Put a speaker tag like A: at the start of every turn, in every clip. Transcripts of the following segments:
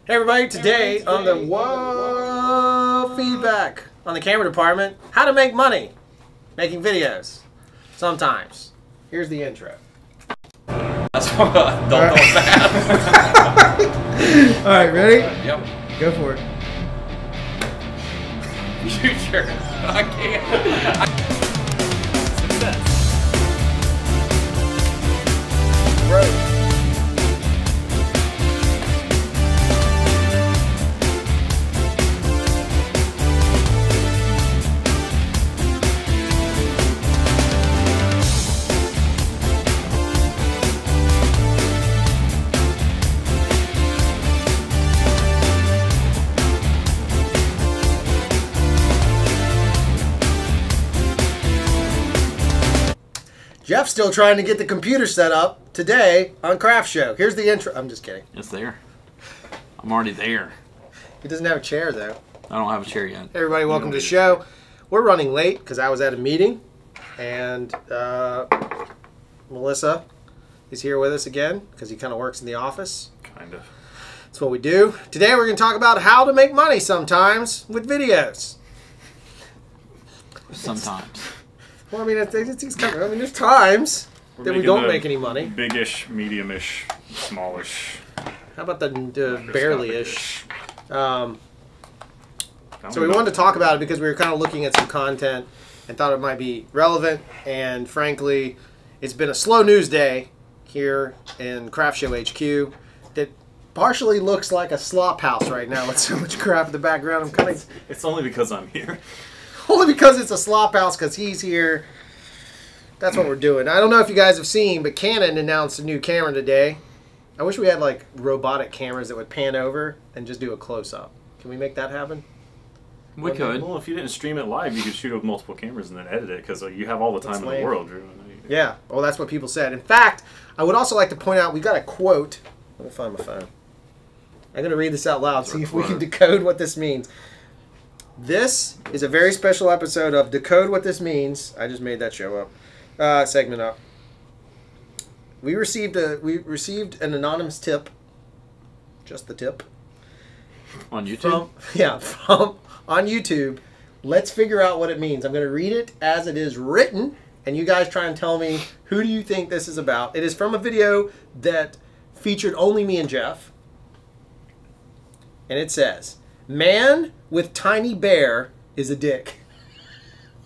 A: Hey everybody, today on the Whoa feedback on the camera department, how to make money making videos. Sometimes. Here's the intro.
B: That's what don't fast.
A: Alright, ready?
B: Yep.
A: Go for it.
B: You sure? I can't. Success.
A: Right. Jeff's still trying to get the computer set up today on CRFTSHO. Here's the intro. I'm just kidding.
B: It's there. I'm already there.
A: He doesn't have a chair, though.
B: I don't have a chair yet.
A: Hey everybody, welcome to the show. We're running late because I was at a meeting, and Melissa is here with us again because he kind of works in the office.
B: Kind of.
A: That's what we do. Today we're going to talk about how to make money sometimes with videos.
B: Sometimes.
A: Well, I mean, there's times that we don't make any money.
C: Big-ish, medium-ish, smallish.
A: How about the barely-ish? So we wanted to talk about it because we were kind of looking at some content and thought it might be relevant. And frankly, it's been a slow news day here in CRFTSHO HQ that partially looks like a slop house right now with so much crap in the background. I'm kind of...
C: It's only because I'm here.
A: Only because it's a slop house because he's here. That's what we're doing. I don't know if you guys have seen, but Canon announced a new camera today. I wish we had like robotic cameras that would pan over and just do a close-up. Can we make that happen?
B: We could.
C: Well, if you didn't stream it live, you could shoot it with multiple cameras and then edit it because you have all the time in the world, Drew.
A: Yeah, well, that's what people said. In fact, I would also like to point out we got a quote. Let me find my phone. I'm going to read this out loud, see if we can decode what this means. This is a very special episode of Decode What This Means. I just made that show up, segment up. We received an anonymous tip, just the tip,
B: on YouTube.
A: On YouTube. Let's figure out what it means. I'm going to read it as it is written, and you guys try and tell me who do you think this is about. It is from a video that featured only me and Jeff, and it says, "Man with tiny bear is a dick."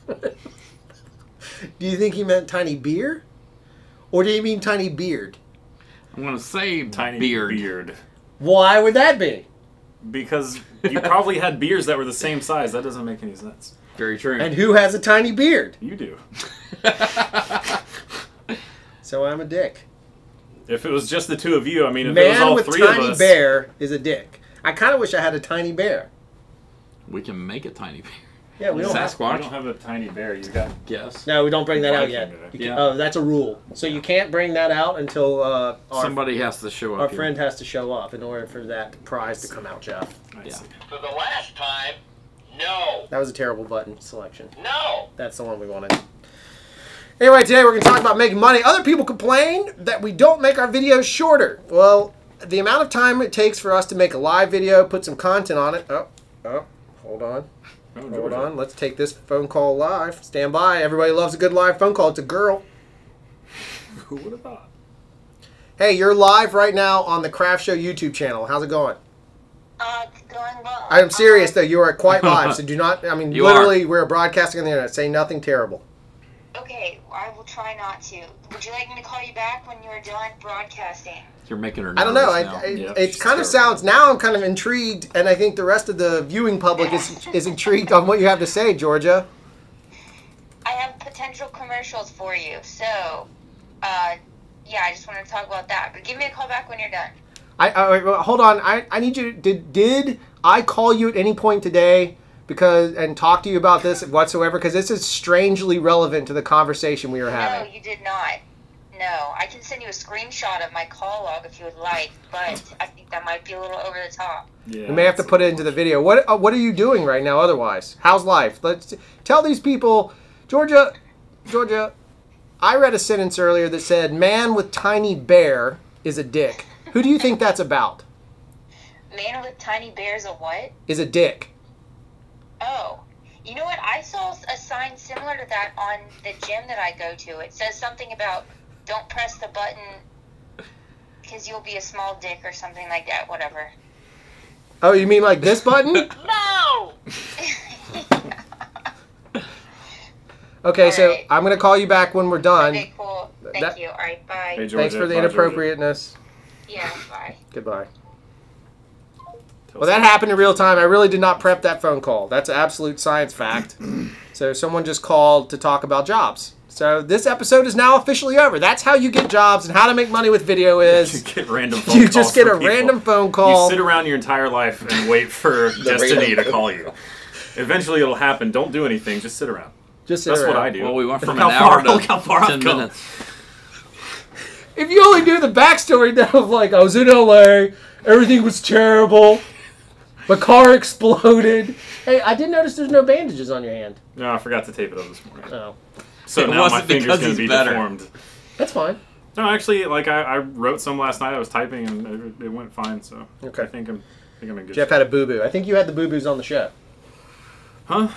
A: Do you think he meant tiny beer? Or do you mean tiny beard?
B: I'm going to say
C: tiny
B: beard.
A: Why would that be? Because
C: you probably had beers that were the same size. That doesn't make any sense.
B: Very true.
A: And who has a tiny beard?
C: You do.
A: So I'm a dick.
C: If it was just the two of you, I mean, if it was all three of us.
A: Man with tiny bear is a dick. I kind of wish I had a tiny bear.
B: We can make a tiny bear.
A: Yeah, we don't.
B: Sasquatch.
C: You don't have a tiny bear. You got
B: guess.
A: No, we don't bring that out yet.
B: Yeah.
A: Oh, that's a rule. So you can't bring that out until
B: somebody has to show up.
A: Our friend has to show up in order for that prize to come out, Jeff.
B: Yeah.
D: For the last time, no.
A: That was a terrible button selection.
D: No.
A: That's the one we wanted. Anyway, today we're going to talk about making money. Other people complain that we don't make our videos shorter. Well, the amount of time it takes for us to make a live video, put some content on it. Hold on. Hold on. Let's take this phone call live. Stand by. Everybody loves a good live phone call. It's a girl.
C: Who would have thought?
A: Hey, you're live right now on the CRFTSHO YouTube channel. How's it going?
E: It's going well.
A: I'm serious, though. You are quite live, so do not... I mean,
B: You
A: literally, we're broadcasting on the internet. Say nothing terrible.
E: Okay, I will try not to. Would you like me to call you back when you're done broadcasting?
B: You're making her
A: I don't know.
B: nervous now.
A: It kind of sounds... Now I'm kind of intrigued, and I think the rest of the viewing public is intrigued on what you have to say, Georgia.
E: I have potential commercials for you, so, yeah, I just wanted to talk about that. But give me a call back when you're done.
A: Hold on. I need you to... Did I call you at any point today and talk to you about this whatsoever? Because this is strangely relevant to the conversation we were having.
E: No, you did not. No, I can send you a screenshot of my call log if you would like, but I think that might be a little over the top.
A: Yeah, we may have to put it into the video. What are you doing right now otherwise? How's life? Let's tell these people. Georgia, I read a sentence earlier that said, "Man with tiny bear is a dick." Who do you think that's about?
E: Man with tiny bears a what?
A: Is a dick.
E: Oh. You know what? I saw a sign similar to that on the gym that I go to. It says something about don't press the button because you'll be a small dick or something like that. Whatever.
A: Oh, you mean like this button?
D: No!
A: Okay, so
E: Alright.
A: I'm going to call you back when we're done.
E: Okay, cool. Thank you. All right, bye.
C: Hey, Georgia.
A: Thanks for the
C: Bye, Georgia.
A: inappropriateness.
E: Yeah, bye.
A: Goodbye.
C: Tell
A: Well, that happened in real time. I really did not prep that phone call. That's an absolute science fact. So someone just called to talk about jobs. So this episode is now officially over. That's how you get jobs and how to make money with video
C: You
A: is
C: get random phone
A: you
C: calls
A: just get a
C: from people.
A: random phone
C: You
A: call.
C: sit around your entire life and wait for destiny
A: random-
C: to call you. Eventually it'll happen. Don't do anything. Just sit around.
A: Just sit
C: That's what
A: around.
C: I do.
B: Well, we went from
C: Look
B: an
C: how
B: hour
C: far- look
B: to
C: how far I've
B: 10
C: come.
B: minutes.
A: If you only knew the backstory now of like, I was in LA, everything was terrible, my car exploded. Hey, I did notice there's no bandages on your hand.
C: No, I forgot to tape it up this morning.
A: Oh,
C: So
B: It
C: now my
B: wasn't
C: finger's
B: because
C: going to
B: he's
C: be
B: better.
C: deformed.
A: that's fine.
C: No, actually, like I wrote some last night. I was typing and it went fine. So
A: Okay.
C: I think I'm in good
A: Jeff
C: shape.
A: had a boo-boo. I think you had the boo-boos on the show.
C: Huh?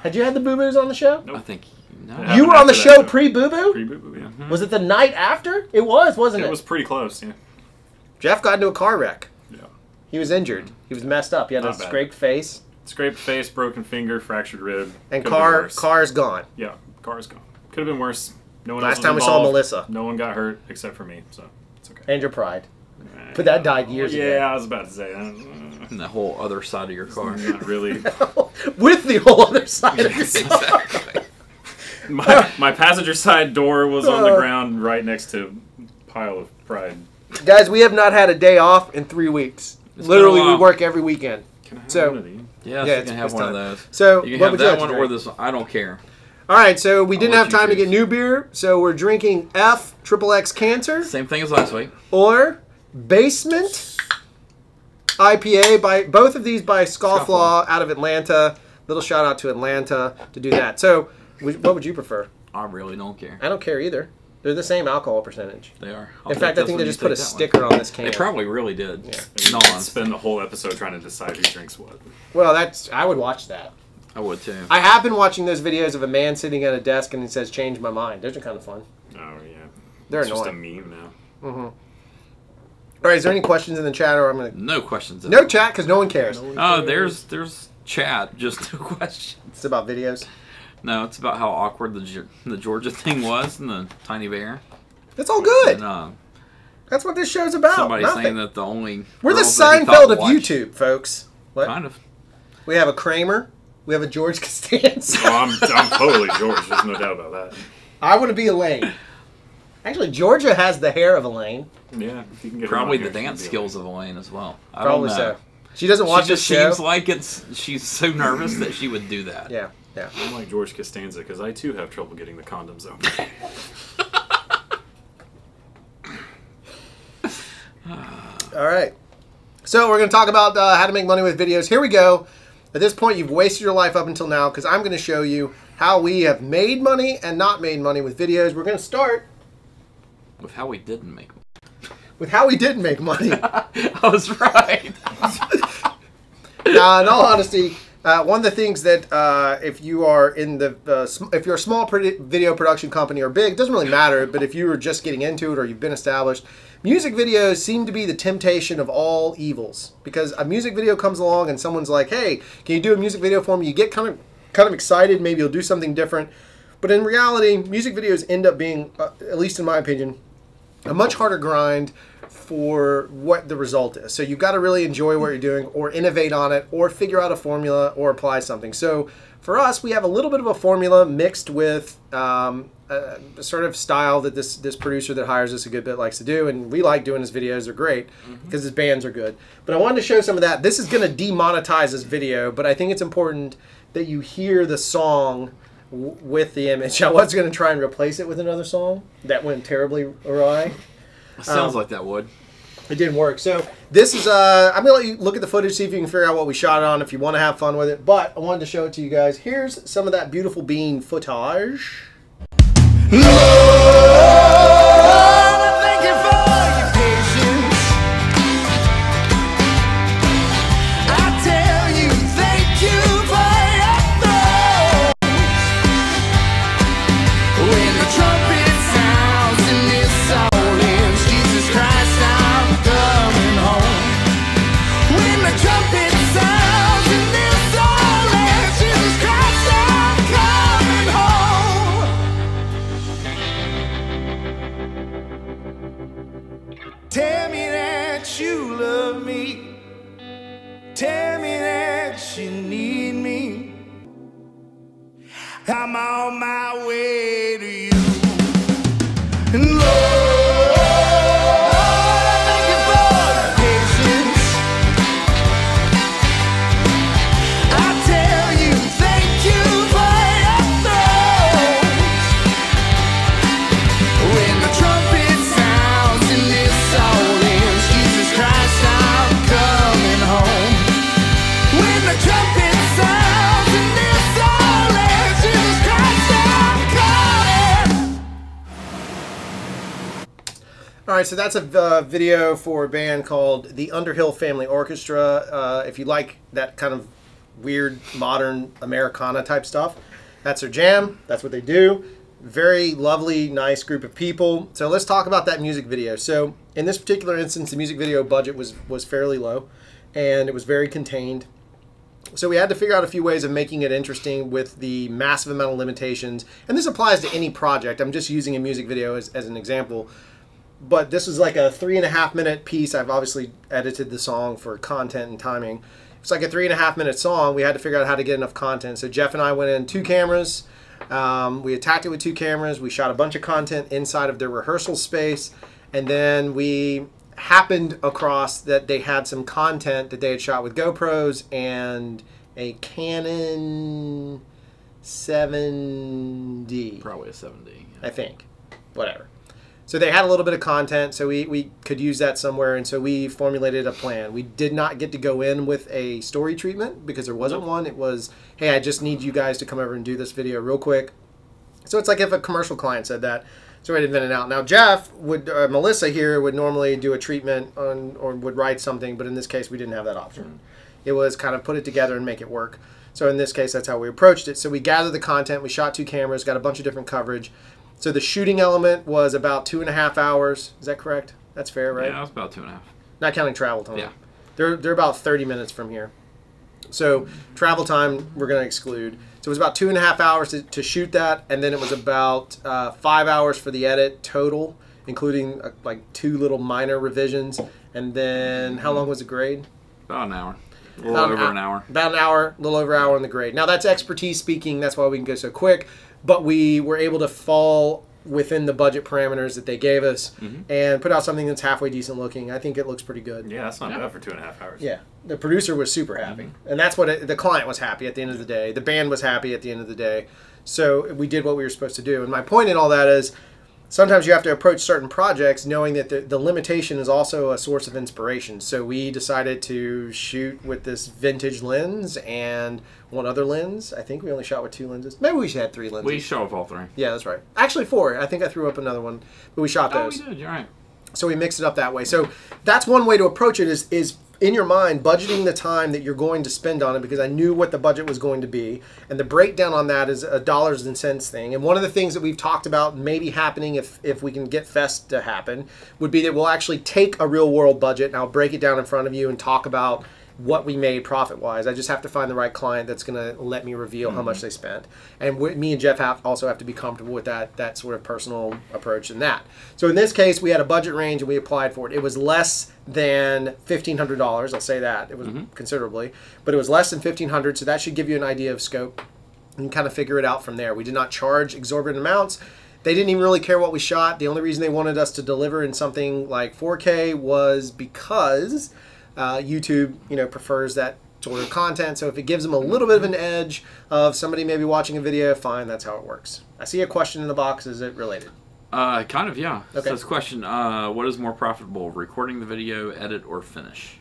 A: Had you had the boo-boos on the show?
C: Nope.
B: I think no.
C: Yeah.
A: You were on the
C: After that,
A: show
C: though.
A: pre-boo-boo?
C: Pre-boo-boo, yeah.
A: Was it the night after? It was, wasn't it?
C: It was pretty close, yeah.
A: Jeff got into a car wreck.
C: Yeah.
A: He was injured. He was messed up. He had a
C: Not bad.
A: scraped face.
C: Scraped face, broken finger, fractured rib.
A: And
C: Could've been worse.
A: car's gone.
C: Yeah, car's gone. Could have been worse. No one
A: Last
C: else was
A: time we saw
C: involved.
A: Melissa.
C: No one got hurt except for me, so it's okay.
A: And your pride. But that died years
C: yeah,
A: ago.
C: I was about to say that.
B: And the whole other side of your car.
C: Not really.
A: With the whole other side of your car.
B: Exactly.
C: My passenger side door was on the ground right next to a pile of pride.
A: Guys, we have not had a day off in 3 weeks.
B: It's
A: Literally,
B: been a
A: we
B: while.
A: work every weekend.
C: Can I have
A: So-
C: one of these?
B: Yes,
A: Yeah,
B: you
A: it's-
B: can have
A: it's
B: one
A: time.
B: of those.
A: So,
B: You can
A: what
B: have
A: would you
B: that
A: like to
B: one or
A: drink?
B: this one. I don't care.
A: All right, so we didn't
B: I'll
A: have
B: let you
A: time to get
B: choose.
A: new beer, so we're drinking XXX Cancer
B: Same thing as last week.
A: or Basement IPA. By both of these by Scofflaw out of Atlanta. Little shout out to Atlanta to do that. So, what would you prefer?
B: I really don't care.
A: I don't care either. They're the same alcohol percentage.
B: They are.
A: In fact, I think they just put a sticker on this can.
B: They probably really did.
A: Yeah.
B: No,
C: And spend the whole episode trying to decide who drinks what.
A: Well, I would watch that.
B: I would too.
A: I have been watching those videos of a man sitting at a desk and he says, "Change my mind." Those are kind of fun.
C: Oh yeah,
A: They're
C: it's just a
A: annoying.
C: meme now.
A: Mm-hmm. All right, is there any questions in the chat, or I'm gonna
B: No questions.
A: no chat because no one cares.
B: Oh, there's chat. Just no questions.
A: It's about videos.
B: No, it's about how awkward the Georgia thing was and the tiny bear.
A: That's all good.
B: And
A: That's what this show's about.
B: somebody
A: Nothing.
B: saying that the only
A: We're the
B: girls that he
A: Seinfeld
B: thought
A: of
B: watched-
A: YouTube, folks. What?
B: Kind of.
A: We have a Kramer. We have a George Costanza.
C: Oh, I'm totally George. There's no doubt about that.
A: I want to be Elaine. Actually, Georgia has the hair of Elaine.
C: Yeah, if you can get her
B: Probably
C: on
B: the
C: here,
B: dance
C: she'll be
B: skills of Elaine as well. I
A: Probably
B: don't know.
A: so. She doesn't watch
B: She just
A: this show.
B: seems like she's so nervous that she would do that.
A: Yeah, yeah.
C: I'm like George Costanza because I too have trouble getting the condoms open.
A: All right. So we're going to talk about how to make money with videos. Here we go. At this point, you've wasted your life up until now because I'm going to show you how we have made money and not made money with videos. We're going to start
B: With how we didn't make money.
A: with how we didn't make money.
B: I was right.
A: Now, in all honesty, one of the things that if you are in the if you're a small video production company or big, it doesn't really matter. But if you were just getting into it or you've been established, music videos seem to be the temptation of all evils. Because a music video comes along and someone's like, "Hey, can you do a music video for me?" You get kind of excited. Maybe you'll do something different. But in reality, music videos end up being, at least in my opinion, a much harder grind for what the result is. So you've got to really enjoy what you're doing or innovate on it or figure out a formula or apply something. So for us, we have a little bit of a formula mixed with a sort of style that this producer that hires us a good bit likes to do. And we like doing his videos. They're great because his bands are good. But I wanted to show some of that. This is going to demonetize this video, but I think it's important that you hear the song with the image. I was going to try and replace it with another song. That went terribly awry.
B: Sounds like that would.
A: It didn't work. So this is, I'm going to let you look at the footage, see if you can figure out what we shot it on, if you want to have fun with it. But I wanted to show it to you guys. Here's some of that beautiful bean footage.
F: Tell me that you love me. Tell me that you need me. I'm on my way to you. And Lord, thank you for your patience. I tell you, thank you for your thrones. When the trumpet sounds and this all ends, Jesus Christ, I'm coming home. When the trumpet sounds and this all ends, Jesus Christ, I'm coming.
A: All right, so that's a video for a band called the Underhill Family Orchestra. If you like that kind of weird, modern Americana type stuff, that's their jam. That's what they do. Very lovely, nice group of people. So let's talk about that music video. So in this particular instance, the music video budget was fairly low, and it was very contained. So we had to figure out a few ways of making it interesting with the massive amount of limitations. And this applies to any project. I'm just using a music video as an example. But this is like a 3.5-minute piece. I've obviously edited the song for content and timing. It's like a 3.5-minute song. We had to figure out how to get enough content. So Jeff and I went in 2 cameras. We attacked it with 2 cameras. We shot a bunch of content inside of their rehearsal space. And then we happened across that they had some content that they had shot with GoPros and a Canon 7D.
B: Probably a 7D.
A: I think. Whatever. So they had a little bit of content, so we could use that somewhere, and so we formulated a plan. We did not get to go in with a story treatment because there wasn't one. It was, hey, I just need you guys to come over and do this video real quick. So it's like if a commercial client said that. So we had to invent it out. Now Jeff would, Melissa here would normally do a treatment on, or would write something, but in this case we didn't have that option. It was kind of put it together and make it work. So in this case, that's how we approached it. So we gathered the content, we shot 2 cameras, got a bunch of different coverage. So the shooting element was about 2.5 hours. Is that correct? That's fair, right?
B: Yeah, it was about 2.5.
A: Not counting travel time.
B: Yeah.
A: They're about 30 minutes from here. So travel time we're going to exclude. So it was about 2.5 hours to shoot that, and then it was about 5 hours for the edit total, including like 2 little minor revisions. And then how long was the grade?
B: About an hour. A little over an hour.
A: About an hour, a little over an hour on the grade. Now that's expertise speaking. That's why we can go so quick. But we were able to fall within the budget parameters that they gave us and put out something that's halfway decent looking. I think it looks pretty good.
C: Yeah, that's not bad for 2.5 hours.
A: Yeah. The producer was super happy. And that's what the client was happy at the end of the day. The band was happy at the end of the day. So we did what we were supposed to do. And my point in all that is sometimes you have to approach certain projects knowing that the limitation is also a source of inspiration. So we decided to shoot with this vintage lens and one other lens. I think we only shot with 2 lenses. Maybe we had 3 lenses.
B: We shot with all 3.
A: Yeah, that's right. Actually 4. I think I threw up another one, but we shot those.
B: Oh, we did. You're right.
A: So we mixed it up that way. So that's one way to approach it is in your mind budgeting the time that you're going to spend on it, because I knew what the budget was going to be. And the breakdown on that is a dollars and cents thing. And one of the things that we've talked about maybe happening if we can get Fest to happen would be that we'll actually take a real world budget and I'll break it down in front of you and talk about what we made profit-wise. I just have to find the right client that's going to let me reveal how much they spent. And me and Jeff also have to be comfortable with that sort of personal approach in that. So in this case, we had a budget range and we applied for it. It was less than $1,500. I'll say that. It was considerably. But it was less than $1,500, so that should give you an idea of scope. You can kind of figure it out from there. We did not charge exorbitant amounts. They didn't even really care what we shot. The only reason they wanted us to deliver in something like 4K was because YouTube, prefers that sort of content. So if it gives them a little bit of an edge of somebody maybe watching a video, fine, that's how it works. I see a question in the box. Is it related?
B: Kind of, yeah.
A: Okay.
B: So this question, what is more profitable, recording the video, edit, or finish?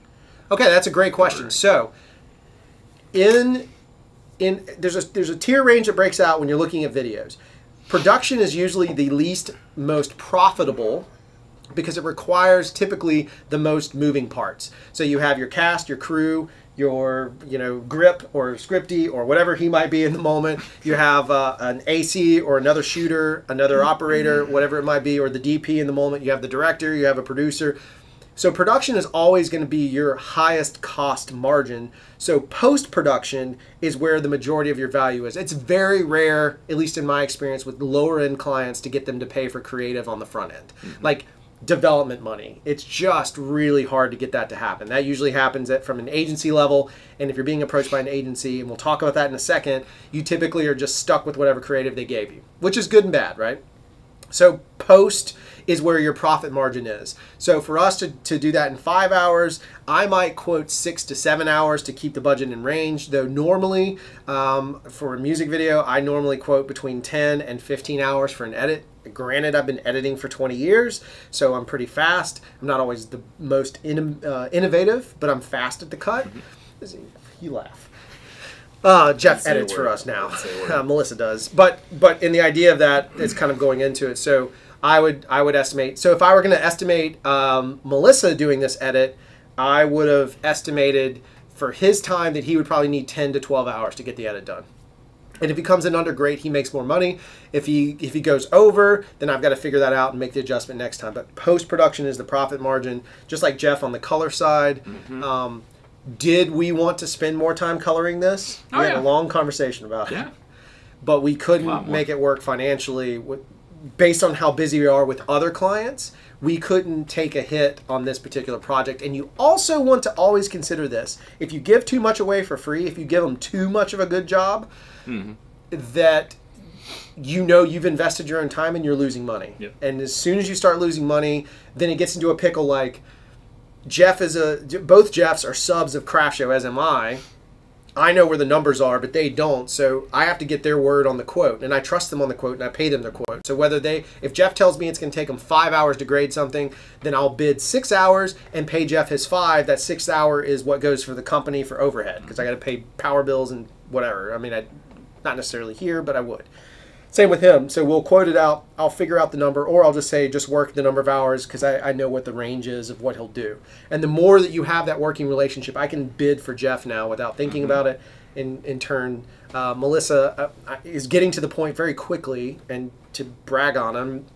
A: Okay, that's a great question. So there's a tier range that breaks out when you're looking at videos. Production is usually the most profitable because it requires typically the most moving parts. So you have your cast, your crew, your grip or scripty or whatever he might be in the moment. You have an AC or another shooter, another operator, whatever it might be, or the DP in the moment. You have the director, you have a producer. So production is always going to be your highest cost margin. So post-production is where the majority of your value is. It's very rare, at least in my experience with lower end clients, to get them to pay for creative on the front end. Like development money. It's just really hard to get that to happen. That usually happens from an agency level, and if you're being approached by an agency, and we'll talk about that in a second, you typically are just stuck with whatever creative they gave you, which is good and bad, right? So post is where your profit margin is. So for us to do that in 5 hours, I might quote 6 to 7 hours to keep the budget in range, though normally for a music video, I normally quote between 10 and 15 hours for an edit. Granted, I've been editing for 20 years, so I'm pretty fast. I'm not always the most innovative, but I'm fast at the cut. You laugh. Jeff edits for us now. Melissa does. But in the idea of that, it's kind of going into it. So I would estimate. So if I were going to estimate Melissa doing this edit, I would have estimated for his time that he would probably need 10 to 12 hours to get the edit done. And if he comes in under, great, he makes more money. If he goes over, then I've got to figure that out and make the adjustment next time. But post-production is the profit margin, just like Jeff on the color side. Did we want to spend more time coloring this? We had a long conversation about it. But we couldn't make it work financially. Based on how busy we are with other clients, we couldn't take a hit on this particular project. And you also want to always consider this. If you give too much away for free, if you give them too much of a good job, that you know you've invested your own time and you're losing money. And as soon as you start losing money, then it gets into a pickle like both Jeffs are subs of CRFTSHO, as am I. I know where the numbers are, but they don't, so I have to get their word on the quote, and I trust them on the quote, and I pay them their quote. So if Jeff tells me it's going to take him 5 hours to grade something, then I'll bid 6 hours and pay Jeff his 5. That 6th hour is what goes for the company for overhead, because I got to pay power bills and whatever. I mean, not necessarily here, but I would. Same with him. So we'll quote it out. I'll figure out the number, or I'll just say just work the number of hours because I know what the range is of what he'll do. And the more that you have that working relationship, I can bid for Jeff now without thinking about it. In turn, Melissa is getting to the point very quickly, and to brag on him,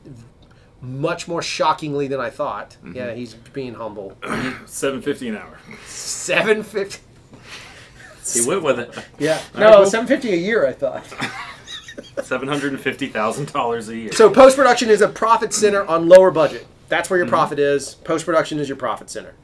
A: much more shockingly than I thought. Yeah, he's being humble.
C: $7.50 an hour.
A: $7.50.
B: He went with it.
A: Yeah. No, $7.50 a year, I thought.
C: $750,000 a year.
A: So post-production is a profit center on lower budget. That's where your profit is. Post-production is your profit center.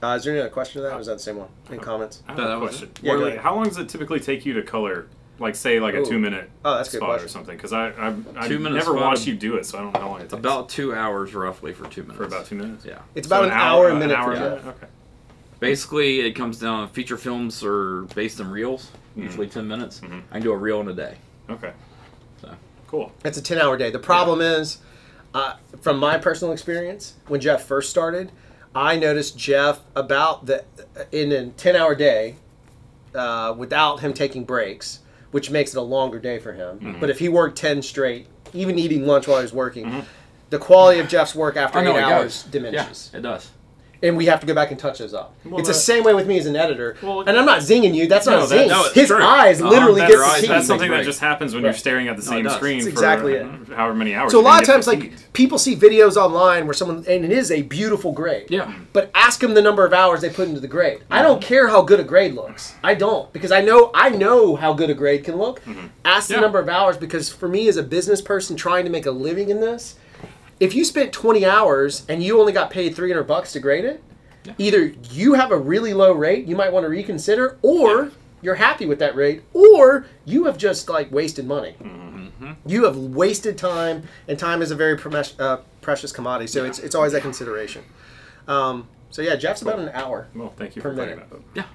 A: Is there any other question to that, or is that the same one? Any comments?
C: I have a question.
A: Yeah, go ahead.
C: How long does it typically take you to color, like, say, like a 2-minute
A: that's a good
C: spot
A: question.
C: or something? Because I
B: 2 minute
C: never
B: spot,
C: watched you do it, so I don't know how long it takes.
B: About 2 hours roughly for 2 minutes.
C: For about 2 minutes?
B: Yeah.
A: It's about an hour a minute.
C: Okay.
B: Basically, it comes down, feature films are based in reels, usually 10 minutes. I can do a reel in a day.
C: Okay.
B: So
C: Cool.
A: It's a 10-hour day. The problem is, from my personal experience, when Jeff first started, I noticed Jeff in a 10-hour day, without him taking breaks, which makes it a longer day for him. But if he worked 10 straight, even eating lunch while he was working, the quality of Jeff's work after 8 hours diminishes.
B: Yeah, it does.
A: And we have to go back and touch those up.
C: Well,
A: it's the same way with me as an editor.
C: Well,
A: and I'm not zinging you. That's not a zing.
C: that's
A: His
C: true.
A: eyes literally get to see.
C: That's something
B: Right.
C: that just happens when you're staring at the same screen
A: That's
C: for
A: exactly it.
C: however many hours.
A: So a
C: you're
A: lot of
C: gonna
A: times,
C: get
A: like,
C: fatigued.
A: people see videos online where someone, and it is a beautiful grade.
B: Yeah.
A: But ask them the number of hours they put into the grade. I don't care how good a grade looks. I don't, because I know how good a grade can look. Ask the number of hours, because for me as a business person trying to make a living in this, if you spent 20 hours and you only got paid $300 to grade it, either you have a really low rate you might want to reconsider, or you're happy with that rate, or you have just like wasted money. You have wasted time, and time is a very precious commodity. So it's always that consideration. So yeah, Jeff's about an hour.
C: Well, thank you
A: per
C: for bringing
A: minute.
C: that up.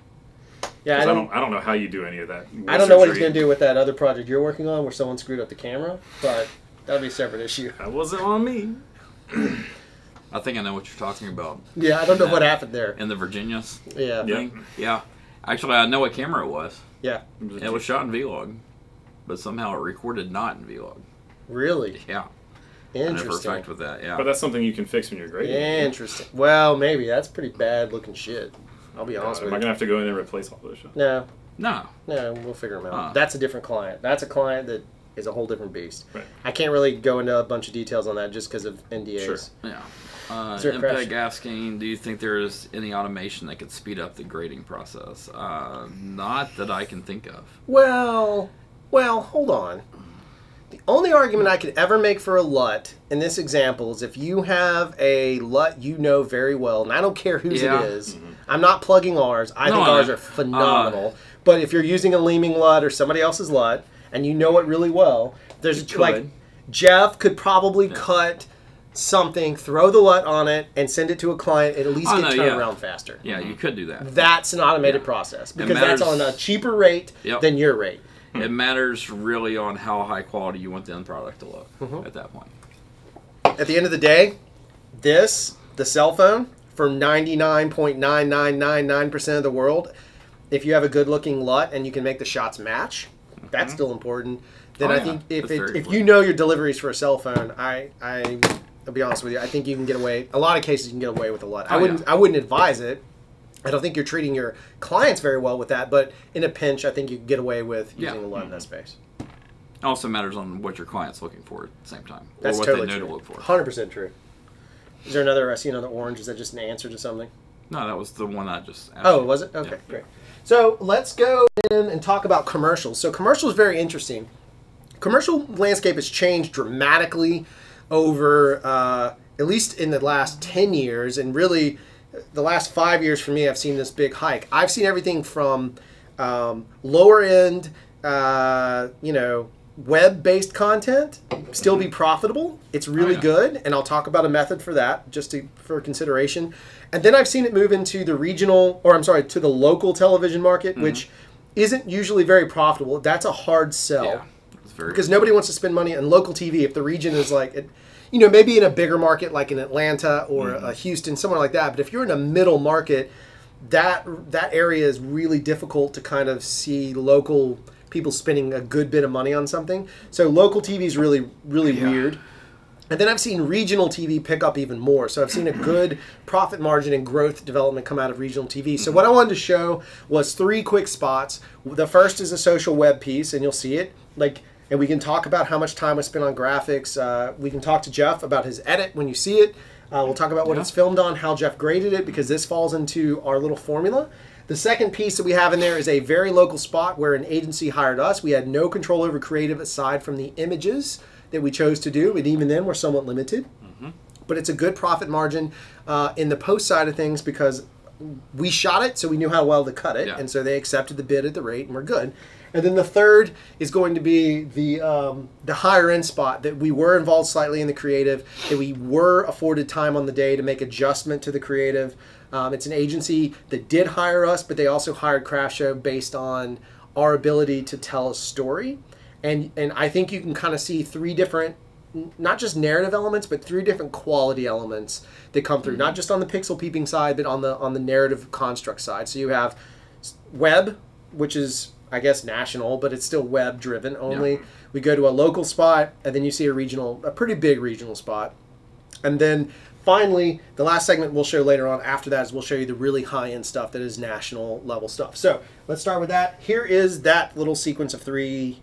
A: Yeah,
C: I don't know how you do any of that.
A: I don't know what he's going to do with that other project you're working on where someone screwed up the camera, but that'll be a separate issue.
C: That wasn't on me.
B: I think I know what you're talking about.
A: Yeah, I don't know what happened there.
B: In the Virginias
A: Yeah.
B: thing? Yeah. Actually, I know what camera it was.
A: Yeah.
B: It was shot in Vlog, but somehow it recorded not in Vlog.
A: Really?
B: Yeah. I know for a
A: Interesting.
B: fact with that, yeah.
C: But that's something you can fix when you're grading.
A: Interesting. Well, maybe. That's pretty bad looking shit. I'll be honest
C: Am
A: with
C: I
A: you.
C: going to have to go in and replace all those shots?
A: No.
B: No.
A: No, we'll figure them out. That's a different client. That's a client that is a whole different beast.
C: Right.
A: I can't really go into a bunch of details on that just because of NDAs.
C: Sure.
B: Yeah.
A: Is there a
B: MPEG
A: question?
B: asking, do you think there is any automation that could speed up the grading process? Not that I can think of.
A: Well, hold on. The only argument I could ever make for a LUT in this example is if you have a LUT you know very well, and I don't care whose it is. I'm not plugging ours. I think ours are phenomenal. But if you're using a Leeming LUT or somebody else's LUT, and you know it really well, there's like Jeff could probably cut something, throw the LUT on it, and send it to a client, and at least get turned around faster.
B: Yeah, you could do that.
A: That's an automated process because that's on a cheaper rate than your rate.
B: It matters really on how high quality you want the end product to look at that point.
A: At the end of the day, the cell phone, for 99.9999% of the world, if you have a good-looking LUT and you can make the shots match, that's still important. Then I think if you know your deliveries for a cell phone, I'll be honest with you, I think you can get away. A lot of cases you can get away with a LUT. I wouldn't advise it. I don't think you're treating your clients very well with that, but in a pinch, I think you can get away with using a LUT in that space.
B: It also matters on what your client's looking for at the same time.
A: That's
B: or what
A: totally
B: they know
A: true.
B: to look for.
A: 100% true. Is there another, I see another orange. Is that just an answer to something?
B: No, that was the one I just asked.
A: Oh, was it? Okay, great. So let's go in and talk about commercials. So commercial is very interesting. Commercial landscape has changed dramatically over, at least in the last 10 years, and really the last 5 years for me, I've seen this big hike. I've seen everything from lower end, web-based content still be profitable. It's really good, and I'll talk about a method for that, just for consideration. And then I've seen it move into the to the local television market, which isn't usually very profitable. That's a hard sell because nobody wants to spend money on local TV if the region is like, maybe in a bigger market like in Atlanta or Houston, somewhere like that. But if you're in a middle market, that area is really difficult to kind of see local people spending a good bit of money on something. So local TV is really, really weird. And then I've seen regional TV pick up even more. So I've seen a good profit margin and growth development come out of regional TV. So what I wanted to show was 3 quick spots. The first is a social web piece, and you'll see it. And we can talk about how much time was spent on graphics. We can talk to Jeff about his edit when you see it. We'll talk about what it's filmed on, how Jeff graded it, because this falls into our little formula. The second piece that we have in there is a very local spot where an agency hired us. We had no control over creative aside from the images that we chose to do, and even then we're somewhat limited. But it's a good profit margin in the post side of things because we shot it, so we knew how well to cut it, and so they accepted the bid at the rate, and we're good. And then the third is going to be the higher end spot that we were involved slightly in the creative, that we were afforded time on the day to make adjustment to the creative. It's an agency that did hire us, but they also hired CRFTSHO based on our ability to tell a story. And I think you can kind of see 3 different, not just narrative elements, but 3 different quality elements that come through, not just on the pixel peeping side, but on the narrative construct side. So you have web, which is, I guess, national, but it's still web driven only. We go to a local spot, and then you see a pretty big regional spot. And then finally, the last segment we'll show later on after that is we'll show you the really high-end stuff that is national level stuff. So let's start with that. Here is that little sequence of 3.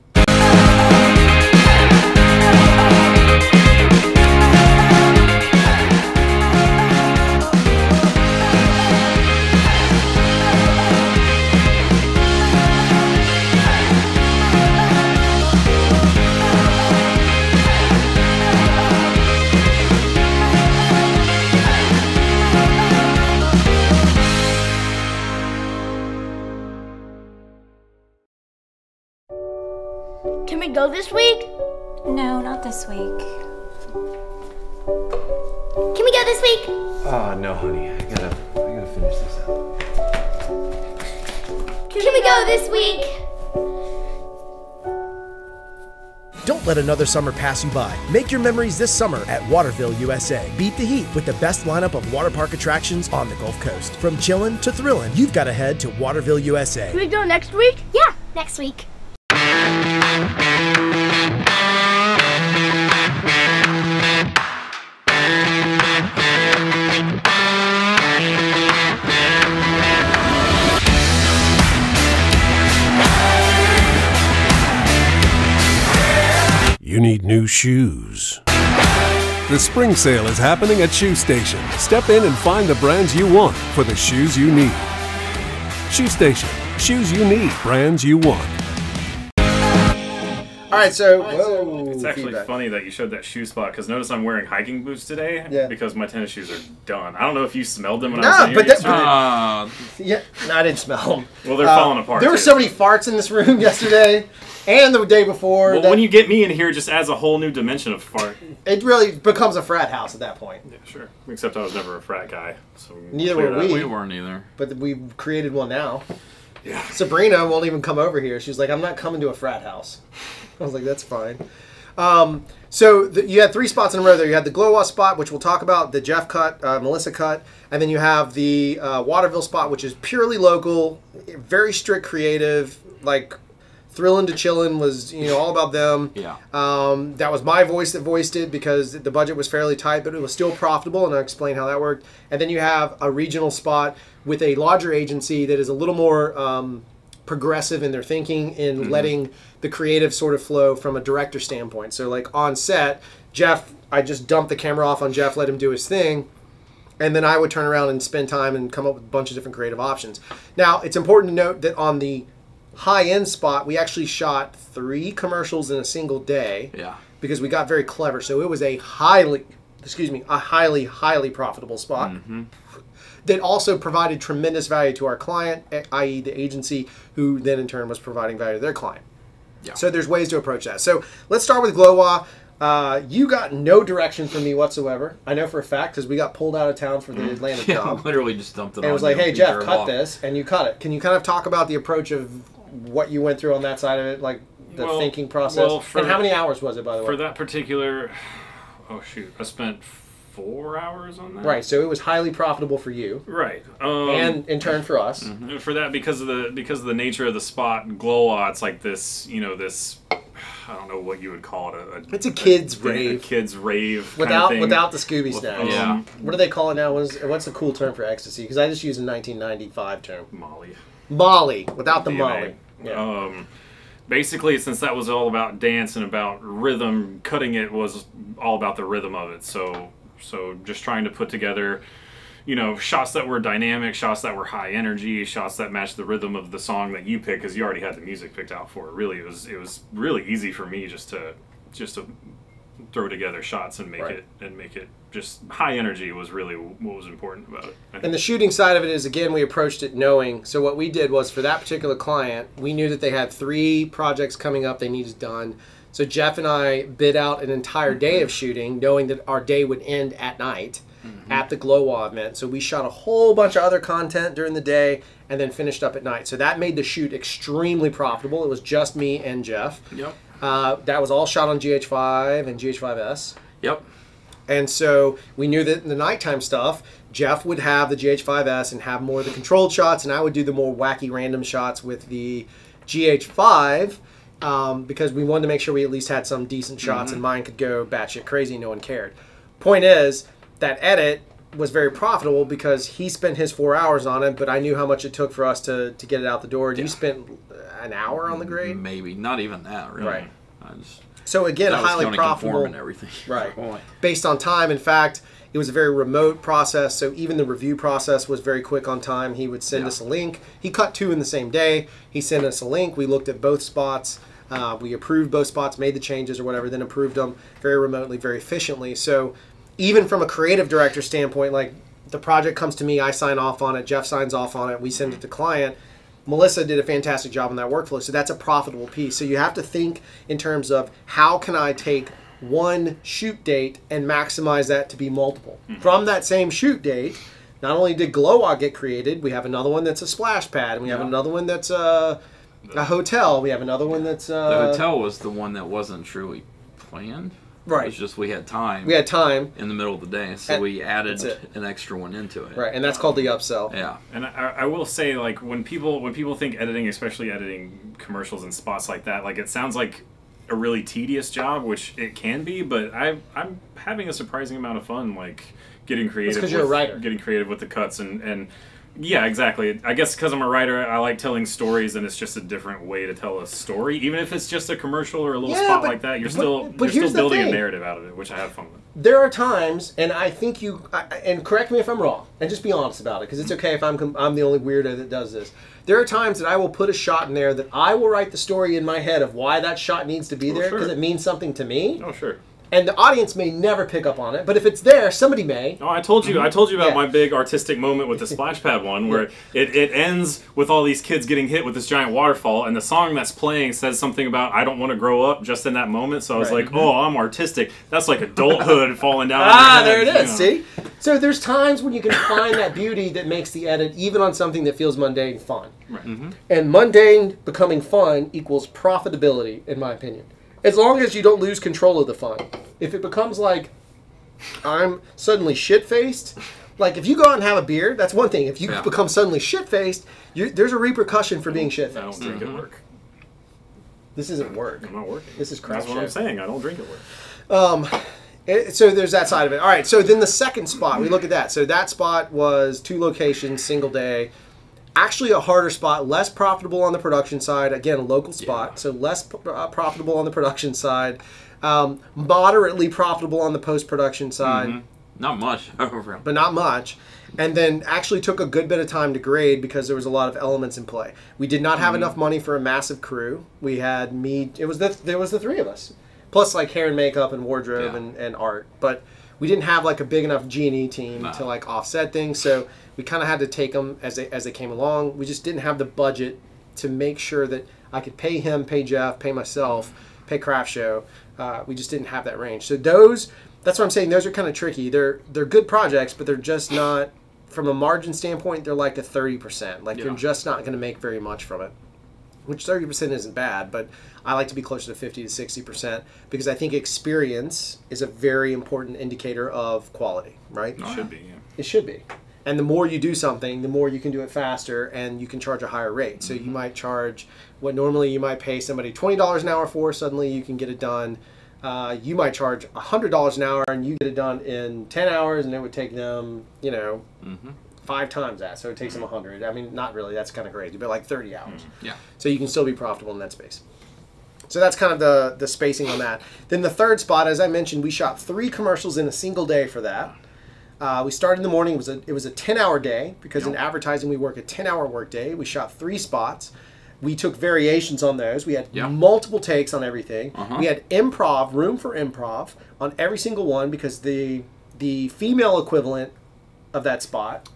G: Can we go this week?
H: No, not this week.
G: Can we go this week?
I: Oh, no, honey. I gotta finish this out.
G: Can we go this week?
J: Don't let another summer pass you by. Make your memories this summer at Waterville, USA. Beat the heat with the best lineup of water park attractions on the Gulf Coast. From chillin' to thrillin', you've got to head to Waterville, USA.
G: Can we go next week? Yeah, next week.
K: You need new shoes. The spring sale is happening at Shoe Station. Step in and find the brands you want for the shoes you need. Shoe Station. Shoes you need, brands you want.
A: All right, so whoa.
C: It's actually
A: feedback.
C: funny that you showed that shoe spot because notice I'm wearing hiking boots today because my tennis shoes are done. I don't know if you smelled them when I was in here yesterday.
A: Yeah, no, I didn't smell them.
C: Well, they're falling apart.
A: There were so many farts in this room yesterday and the day before.
C: Well, when you get me in here, it just adds a whole new dimension of fart.
A: It really becomes a frat house at that point.
C: Yeah, sure. Except I was never a frat guy. So
A: neither were we.
B: We weren't either.
A: But we've created one now.
C: Yeah.
A: Sabrina won't even come over here. She's like, I'm not coming to a frat house. I was like, that's fine. So you had 3 spots in a row there. You had the Glowa spot, which we'll talk about, the Jeff cut, Melissa cut, and then you have the Waterville spot, which is purely local, very strict creative, like Thrillin' to Chillin' was all about them.
B: Yeah.
A: That was my voice that voiced it because the budget was fairly tight, but it was still profitable, and I'll explain how that worked. And then you have a regional spot with a larger agency that is a little more progressive in their thinking in letting the creative sort of flow from a director standpoint. So like on set, Jeff, I just dumped the camera off on Jeff, let him do his thing, and then I would turn around and spend time and come up with a bunch of different creative options. Now, it's important to note that on the high-end spot, we actually shot 3 commercials in a single day.
B: Yeah. Because
A: we got very clever. So it was a highly profitable spot. That also provided tremendous value to our client, i.e. the agency, who then in turn was providing value to their client. Yeah. So there's ways to approach that. So let's start with Glowa. You got no direction from me whatsoever. I know for a fact because we got pulled out of town for the Atlanta job.
B: Literally just dumped it on.
A: And it was like, hey, Jeff, cut this, and you cut it. Can you kind of talk about the approach of what you went through on that side of it, like the thinking process? And how many hours was it, by the way?
C: For that particular, I spent 4 hours on that.
A: Right, so it was highly profitable for you.
C: Right,
A: and in turn for us.
C: For that, because of the nature of the spot, Glowa, it's like this, this. I don't know what you would call it.
A: It's a kid's rave.
C: A kid's rave.
A: Without the Scooby snacks. Yeah. What do they call it now? What's the cool term for ecstasy? Because I just use a 1995 term. Molly. Without the Molly.
C: Yeah. Basically, since that was all about dance and about rhythm, cutting it was all about the rhythm of it. So just trying to put together, shots that were dynamic, shots that were high energy, shots that matched the rhythm of the song that you picked, because you already had the music picked out for it. Really, it was really easy for me just to throw together shots and make it just high energy was really what was important about it.
A: And the shooting side of it is, again, we approached it knowing. So what we did was, for that particular client, we knew that they had 3 projects coming up they needed done. So Jeff and I bid out an entire day of shooting, knowing that our day would end at night at the Glowa event. So we shot a whole bunch of other content during the day and then finished up at night. So that made the shoot extremely profitable. It was just me and Jeff.
B: Yep.
A: That was all shot on GH5 and GH5S.
B: Yep.
A: And so we knew that in the nighttime stuff, Jeff would have the GH5S and have more of the controlled shots, and I would do the more wacky random shots with the GH5. Because we wanted to make sure we at least had some decent shots and mine could go batshit crazy, no one cared. Point is, that edit was very profitable because he spent his 4 hours on it, but I knew how much it took for us to get it out the door. Yeah. You spent an hour on the grade?
B: Maybe. Not even that, really.
A: Right. So again, highly profitable.
B: And everything.
A: Right. Based on time. In fact, it was a very remote process, so even the review process was very quick on time. He would send us a link. He cut 2 in the same day. He sent us a link. We looked at both spots. We approved both spots, made the changes or whatever, then approved them very remotely, very efficiently. So even from a creative director standpoint, like the project comes to me, I sign off on it, Jeff signs off on it, we send it to client. Melissa did a fantastic job on that workflow, so that's a profitable piece. So you have to think in terms of how can I take one shoot date and maximize that to be multiple. From that same shoot date, not only did Glowa get created, we have another one that's a splash pad, and we have another one that's a hotel. We have another one that's...
B: the hotel was the one that wasn't truly planned.
A: Right.
B: It was just we had time.
A: We had time.
B: In the middle of the day, so we added an extra one into it.
A: Right, and that's called the upsell.
B: Yeah.
C: And I will say, like, when people think editing, especially editing commercials and spots like that, like, it sounds like a really tedious job, which it can be, but I'm having a surprising amount of fun, like, getting creative.
A: Because you're a writer.
C: Getting creative with the cuts and Yeah, exactly. I guess because I'm a writer, I like telling stories, and it's just a different way to tell a story. Even if it's just a commercial or a little spot like that, you're still building a narrative out of it, which I have fun with.
A: There are times, and I think and correct me if I'm wrong, and just be honest about it, because it's okay if I'm the only weirdo that does this. There are times that I will put a shot in there that I will write the story in my head of why that shot needs to be there, because it means something to me.
C: Oh, sure.
A: And the audience may never pick up on it, but if it's there, somebody may.
C: Oh, I told you about my big artistic moment with the splash pad one, where it ends with all these kids getting hit with this giant waterfall, and the song that's playing says something about I don't want to grow up just in that moment. So I was like, oh, I'm artistic. That's like adulthood falling down.
A: Ah, there it is. See? So there's times when you can find that beauty that makes the edit, even on something that feels mundane, fun.
C: Right.
A: And mundane becoming fun equals profitability, in my opinion. As long as you don't lose control of the fun. If it becomes like, I'm suddenly shit-faced, like if you go out and have a beer, that's one thing. If you become suddenly shit-faced, there's a repercussion for being shit-faced.
C: I don't drink at work.
A: This isn't work.
C: I'm not working.
A: This is crap.
C: That's what I'm saying. I don't drink at work.
A: So there's that side of it. All right, so then the second spot, we look at that. So that spot was 2 locations, single day. Actually a harder spot, less profitable on the production side. Again, a local spot, so less profitable on the production side. Moderately profitable on the post-production side.
B: Not much.
A: But not much. And then actually took a good bit of time to grade because there was a lot of elements in play. We did not have enough money for a massive crew. We had there was the 3 of us. Plus like hair and makeup and wardrobe and art. But we didn't have like a big enough G&E team to like offset things, so we kind of had to take them as they came along. We just didn't have the budget to make sure that I could pay him, pay Jeff, pay myself, pay CRFTSHO. We just didn't have that range. So that's what I'm saying. Those are kind of tricky. They're good projects, but they're just not, from a margin standpoint, they're like a 30%. Like you're just not going to make very much from it. Which 30% isn't bad, but I like to be closer to 50 to 60% because I think experience is a very important indicator of quality, right?
C: It should be, yeah.
A: It should be. And the more you do something, the more you can do it faster and you can charge a higher rate. So you might charge what normally you might pay somebody $20 an hour for, suddenly you can get it done. You might charge $100 an hour and you get it done in 10 hours and it would take them, 5 times that. So it takes them 100. I mean, not really. That's kind of crazy, but like 30 hours.
B: Yeah.
A: So you can still be profitable in that space. So that's kind of the spacing on that. Then the third spot, as I mentioned, we shot 3 commercials in a single day for that. We started in the morning. It was a 10-hour day because in advertising we work a 10-hour work day. We shot 3 spots. We took variations on those. We had multiple takes on everything. We had improv, room for improv on every single one because the female equivalent of that spot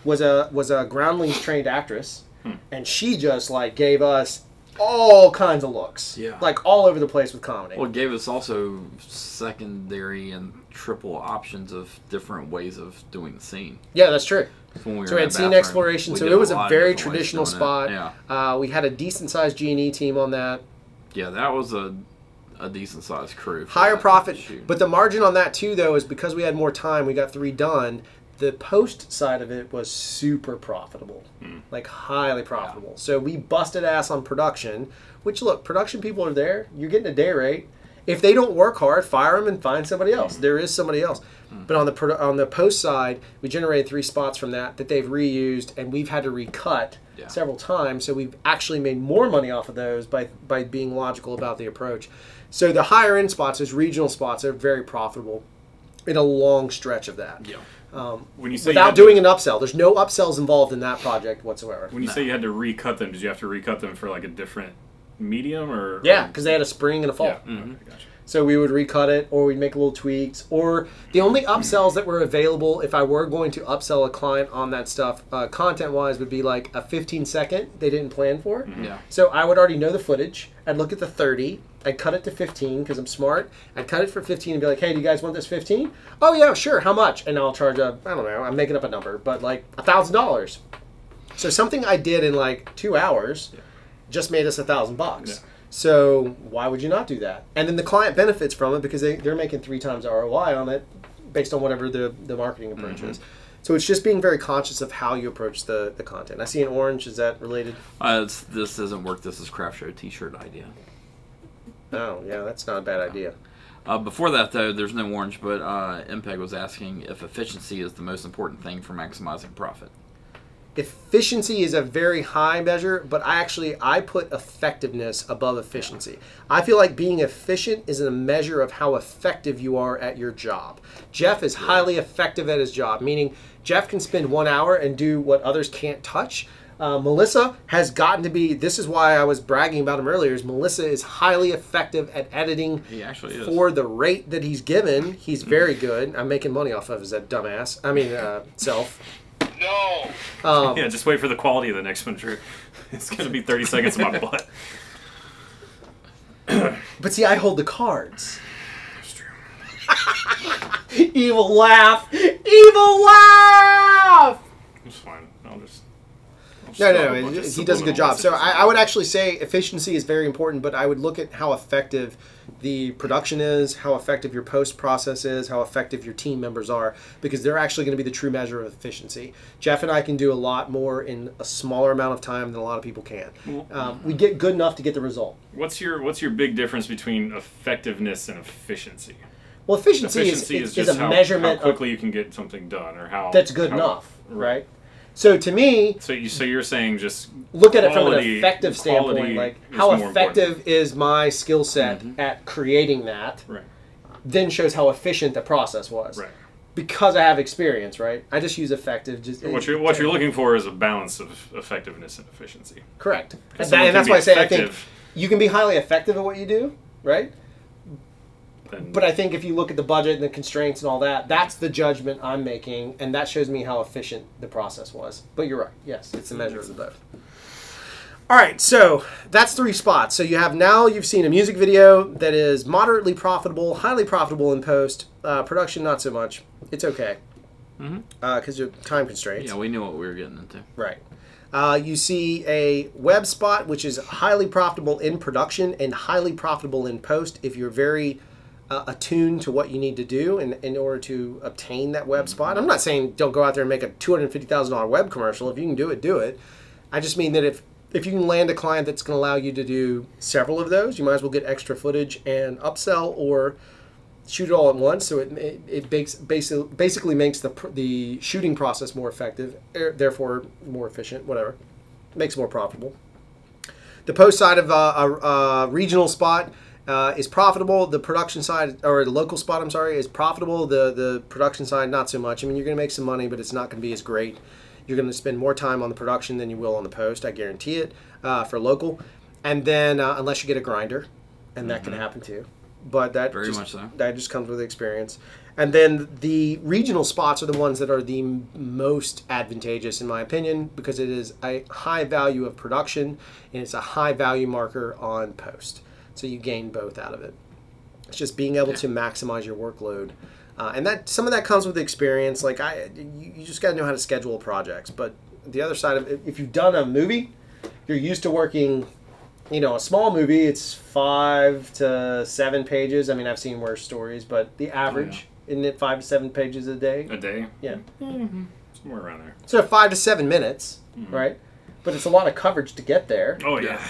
A: was a Groundlings trained actress, and she just like gave us all kinds of looks, like all over the place with comedy.
B: Well, it gave us also secondary and triple options of different ways of doing the scene.
A: Yeah, that's true.
B: So we
A: had scene exploration, so it was a very traditional spot. We had a decent sized G&E team on that.
B: Yeah, that was a decent sized crew.
A: Higher profit, but the margin on that too, though, is because we had more time. We got 3 done. The post side of it was super profitable, like highly profitable. So we busted ass on production, which look, production people are there. You're getting a day rate. If they don't work hard, fire them and find somebody else. There is somebody else. But on the post side, we generated 3 spots from that they've reused, and we've had to recut several times. So we've actually made more money off of those by being logical about the approach. So the higher end spots, those regional spots, are very profitable in a long stretch of that.
C: Yeah. When you say
A: without doing an upsell, there's no upsells involved in that project whatsoever.
C: When you say you had to recut them, did you have to recut them for like a different medium or?
A: Yeah, because they had a spring and a fall.
C: Yeah. Okay, gotcha.
A: So we would recut it, or we'd make little tweaks, or the only upsells that were available if I were going to upsell a client on that stuff, content-wise, would be like a 15-second they didn't plan for.
B: Yeah.
A: So I would already know the footage. I'd look at the 30. I'd cut it to 15 because I'm smart. I'd cut it for 15 and be like, hey, do you guys want this 15? Oh, yeah, sure. How much? And I'll charge I don't know, I'm making up a number, but like $1,000. So something I did in like 2 hours just made us $1,000. Yeah. So why would you not do that? And then the client benefits from it because they're making 3 times ROI on it based on whatever the marketing approach is. So it's just being very conscious of how you approach the content. I see an orange. Is that related?
B: This doesn't work. This is CRFTSHO t-shirt idea.
A: Oh, yeah, that's not a bad idea.
B: Before that, though, there's no orange, but MPEG was asking if efficiency is the most important thing for maximizing profit.
A: efficiency is a very high measure, but I put effectiveness above efficiency. I feel like being efficient is a measure of how effective you are at your job. Jeff is highly effective at his job, meaning Jeff can spend 1 hour and do what others can't touch. Melissa has gotten to be, this is why I was bragging about him earlier, is Melissa is highly effective at editing.
B: He actually is.
A: For the rate that he's given. He's very good. I'm making money off of his dumbass. I mean, self.
D: No.
C: Yeah, just wait for the quality of the next one, Drew. It's going to be 30 seconds of my butt.
A: But see, I hold the cards.
C: That's true.
A: Evil laugh. Evil laugh.
C: It's fine.
A: No, he does a good job. So I would actually say efficiency is very important, but I would look at how effective the production is, how effective your post process is, how effective your team members are, because they're actually going to be the true measure of efficiency. Jeff and I can do a lot more in a smaller amount of time than a lot of people can. We get good enough to get the result.
C: What's your big difference between effectiveness and efficiency?
A: Well, efficiency is
C: just
A: a measurement
C: how quickly you can get something done, or how
A: that's good enough, right? So to me,
C: so you're saying just
A: look at it from an effective standpoint, like how effective is my skill set at creating that,
C: right?
A: Then shows how efficient the process was,
C: right?
A: Because I have experience, right? I just use effective.
C: What you're looking for is a balance of effectiveness and efficiency.
A: Correct, and that's why I say I think you can be highly effective at what you do, right? But I think if you look at the budget and the constraints and all that, that's the judgment I'm making, and that shows me how efficient the process was. But you're right. Yes, it's a measure of the both. All right, so that's 3 spots. So you've seen a music video that is moderately profitable, highly profitable in post. Production, not so much. It's okay. Because of time constraints.
B: Yeah, we knew what we were getting into.
A: Right. You see a web spot, which is highly profitable in production and highly profitable in post if you're very attuned to what you need to do in order to obtain that web spot. I'm not saying don't go out there and make a $250,000 web commercial. If you can do it, do it. I just mean that if you can land a client that's going to allow you to do several of those, you might as well get extra footage and upsell or shoot it all at once. So it basically makes the shooting process more effective, therefore more efficient, whatever. Makes it more profitable. The post side of a regional spot is profitable. The production side, or the local spot, I'm sorry, is profitable. The production side, not so much. I mean, you're going to make some money, but it's not going to be as great. You're going to spend more time on the production than you will on the post. I guarantee it for local. And then, unless you get a grinder, and that can happen too. But that that just comes with experience. And then the regional spots are the ones that are the most advantageous, in my opinion, because it is a high value of production, and it's a high value marker on post. So you gain both out of it. It's just being able to maximize your workload, and that some of that comes with experience. Like you just got to know how to schedule projects. But the other side of it, if you've done a movie, you're used to working. A small movie, it's 5 to 7 pages. I mean, I've seen worse stories, but the average isn't it 5 to 7 pages a day?
C: A day,
A: yeah,
C: somewhere around there.
A: So 5 to 7 minutes, right? But it's a lot of coverage to get there.
C: Oh yeah.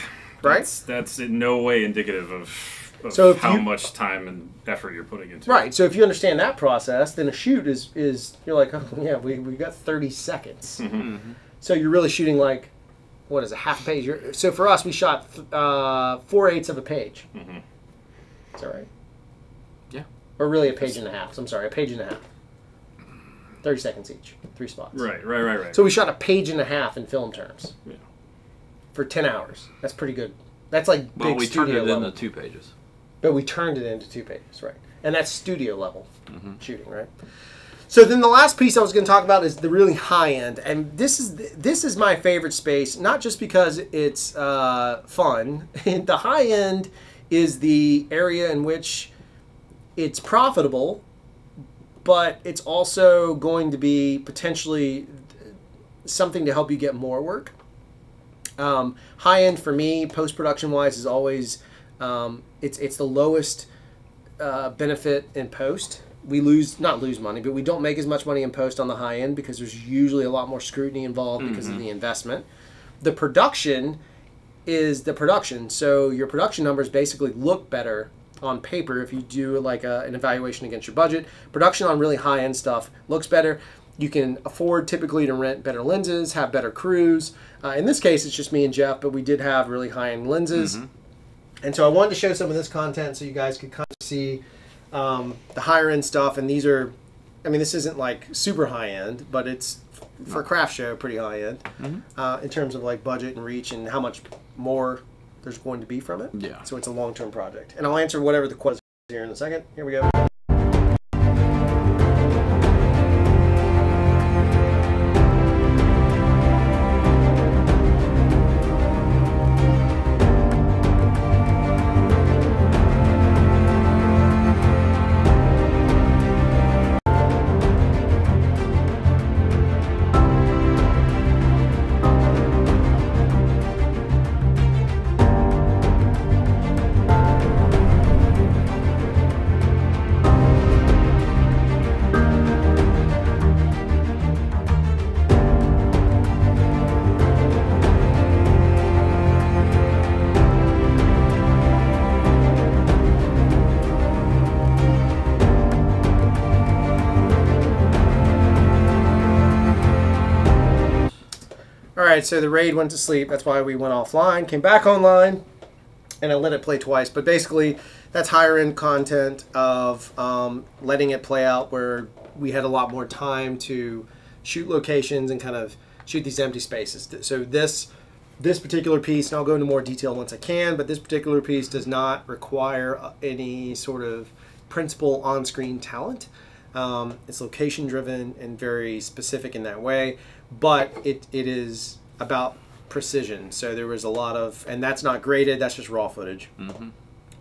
A: Right?
C: That's in no way indicative of how much time and effort you're putting into it.
A: Right. So if you understand that process, then a shoot is you're like, oh yeah, we got 30 seconds. So you're really shooting like, what is it, half a page? So for us, we shot 4/8 of a page. Is that right?
B: Yeah.
A: Or really a page and a half. So I'm sorry, a page and a half. 30 seconds each, 3 spots.
C: Right.
A: So we shot a page and a half in film terms. Yeah. For 10 hours. That's pretty good. That's like big
B: we
A: studio
B: turned it
A: level.
B: into 2 pages.
A: But we turned it into 2 pages, right? And that's studio level shooting, right? So then the last piece I was going to talk about is the really high end, and this is my favorite space, not just because it's fun. The high end is the area in which it's profitable, but it's also going to be potentially something to help you get more work. High end for me, post-production wise, is always it's the lowest benefit in post. We not lose money, but we don't make as much money in post on the high end because there's usually a lot more scrutiny involved because of the investment. The production is the production, so your production numbers basically look better on paper if you do like an evaluation against your budget. Production on really high end stuff looks better. You can afford typically to rent better lenses, have better crews. In this case, it's just me and Jeff, but we did have really high-end lenses. And so I wanted to show some of this content so you guys could kind of see the higher-end stuff. And these are, I mean, this isn't like super high-end, but it's, for craft show, pretty high-end in terms of like budget and reach and how much more there's going to be from it.
B: Yeah.
A: So it's a long-term project. And I'll answer whatever the question is here in a second. Here we go. Alright, so the raid went to sleep. That's why we went offline. Came back online, and I let it play twice. But basically, that's higher end content of letting it play out where we had a lot more time to shoot locations and kind of shoot these empty spaces. So this particular piece, and I'll go into more detail once I can, but this particular piece does not require any sort of principal on-screen talent. It's location driven and very specific in that way, but it is about precision. So there was a lot of, and that's not graded, that's just raw footage.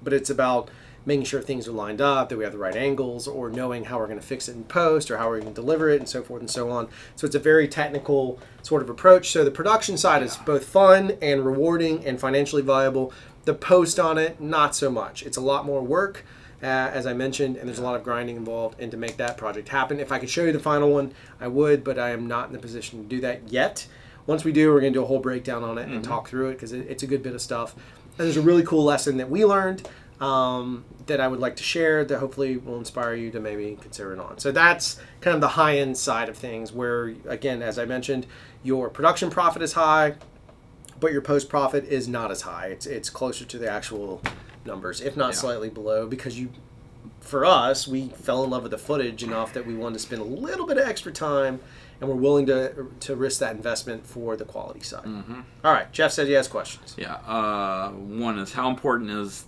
A: But it's about making sure things are lined up, that we have the right angles, or knowing how we're going to fix it in post, or how we're going to deliver it, and so forth and so on. So it's a very technical sort of approach. So the production side is both fun and rewarding and financially viable. The post on it, not so much. It's a lot more work, as I mentioned, and there's a lot of grinding involved, and to make that project happen. If I could show you the final one, I would, but I am not in the position to do that yet. Once we do, we're going to do a whole breakdown on it and talk through it, because it's a good bit of stuff. And there's a really cool lesson that we learned that I would like to share that hopefully will inspire you to maybe consider it on. So that's kind of the high-end side of things where, again, as I mentioned, your production profit is high, but your post-profit is not as high. It's closer to the actual numbers, if not slightly below, because for us, we fell in love with the footage enough that we wanted to spend a little bit of extra time, and we're willing to risk that investment for the quality side. All right, Jeff said he has questions.
B: Yeah, one is how important is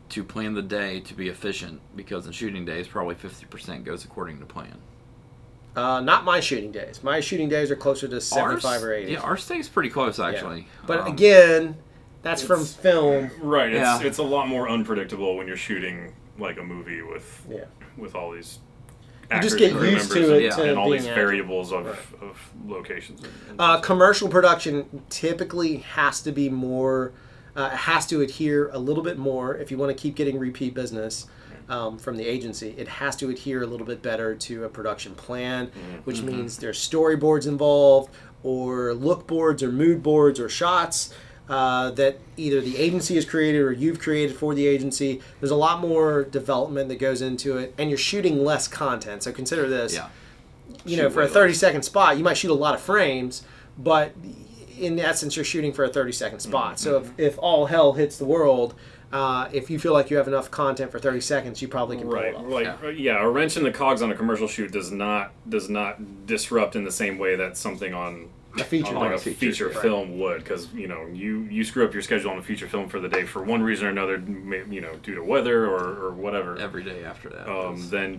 B: to plan the day to be efficient, because in shooting days, probably 50% goes according to plan.
A: Not my shooting days. My shooting days are closer to 75 or 80.
B: Yeah, ours stays pretty close, actually.
A: Yeah. But again, that's from film.
C: Right, it's a lot more unpredictable when you're shooting like a movie with all these actors,
A: you just get used to it,
C: and all these variables of locations.
A: Commercial production typically has to be more, has to adhere a little bit more if you want to keep getting repeat business from the agency. It has to adhere a little bit better to a production plan, which means there's storyboards involved, or look boards, or mood boards, or shots that either the agency has created or you've created for the agency. There's a lot more development that goes into it, and you're shooting less content. So consider this, you know, for a 30-second spot, you might shoot a lot of frames, but in essence, you're shooting for a 30-second spot. So if all hell hits the world, if you feel like you have enough content for 30 seconds, you probably can pull it off.
C: A wrench in the cogs on a commercial shoot does not disrupt in the same way that something on
A: a feature
C: film would, because you screw up your schedule on a feature film for the day for one reason or another, due to weather or whatever.
B: Every day after that,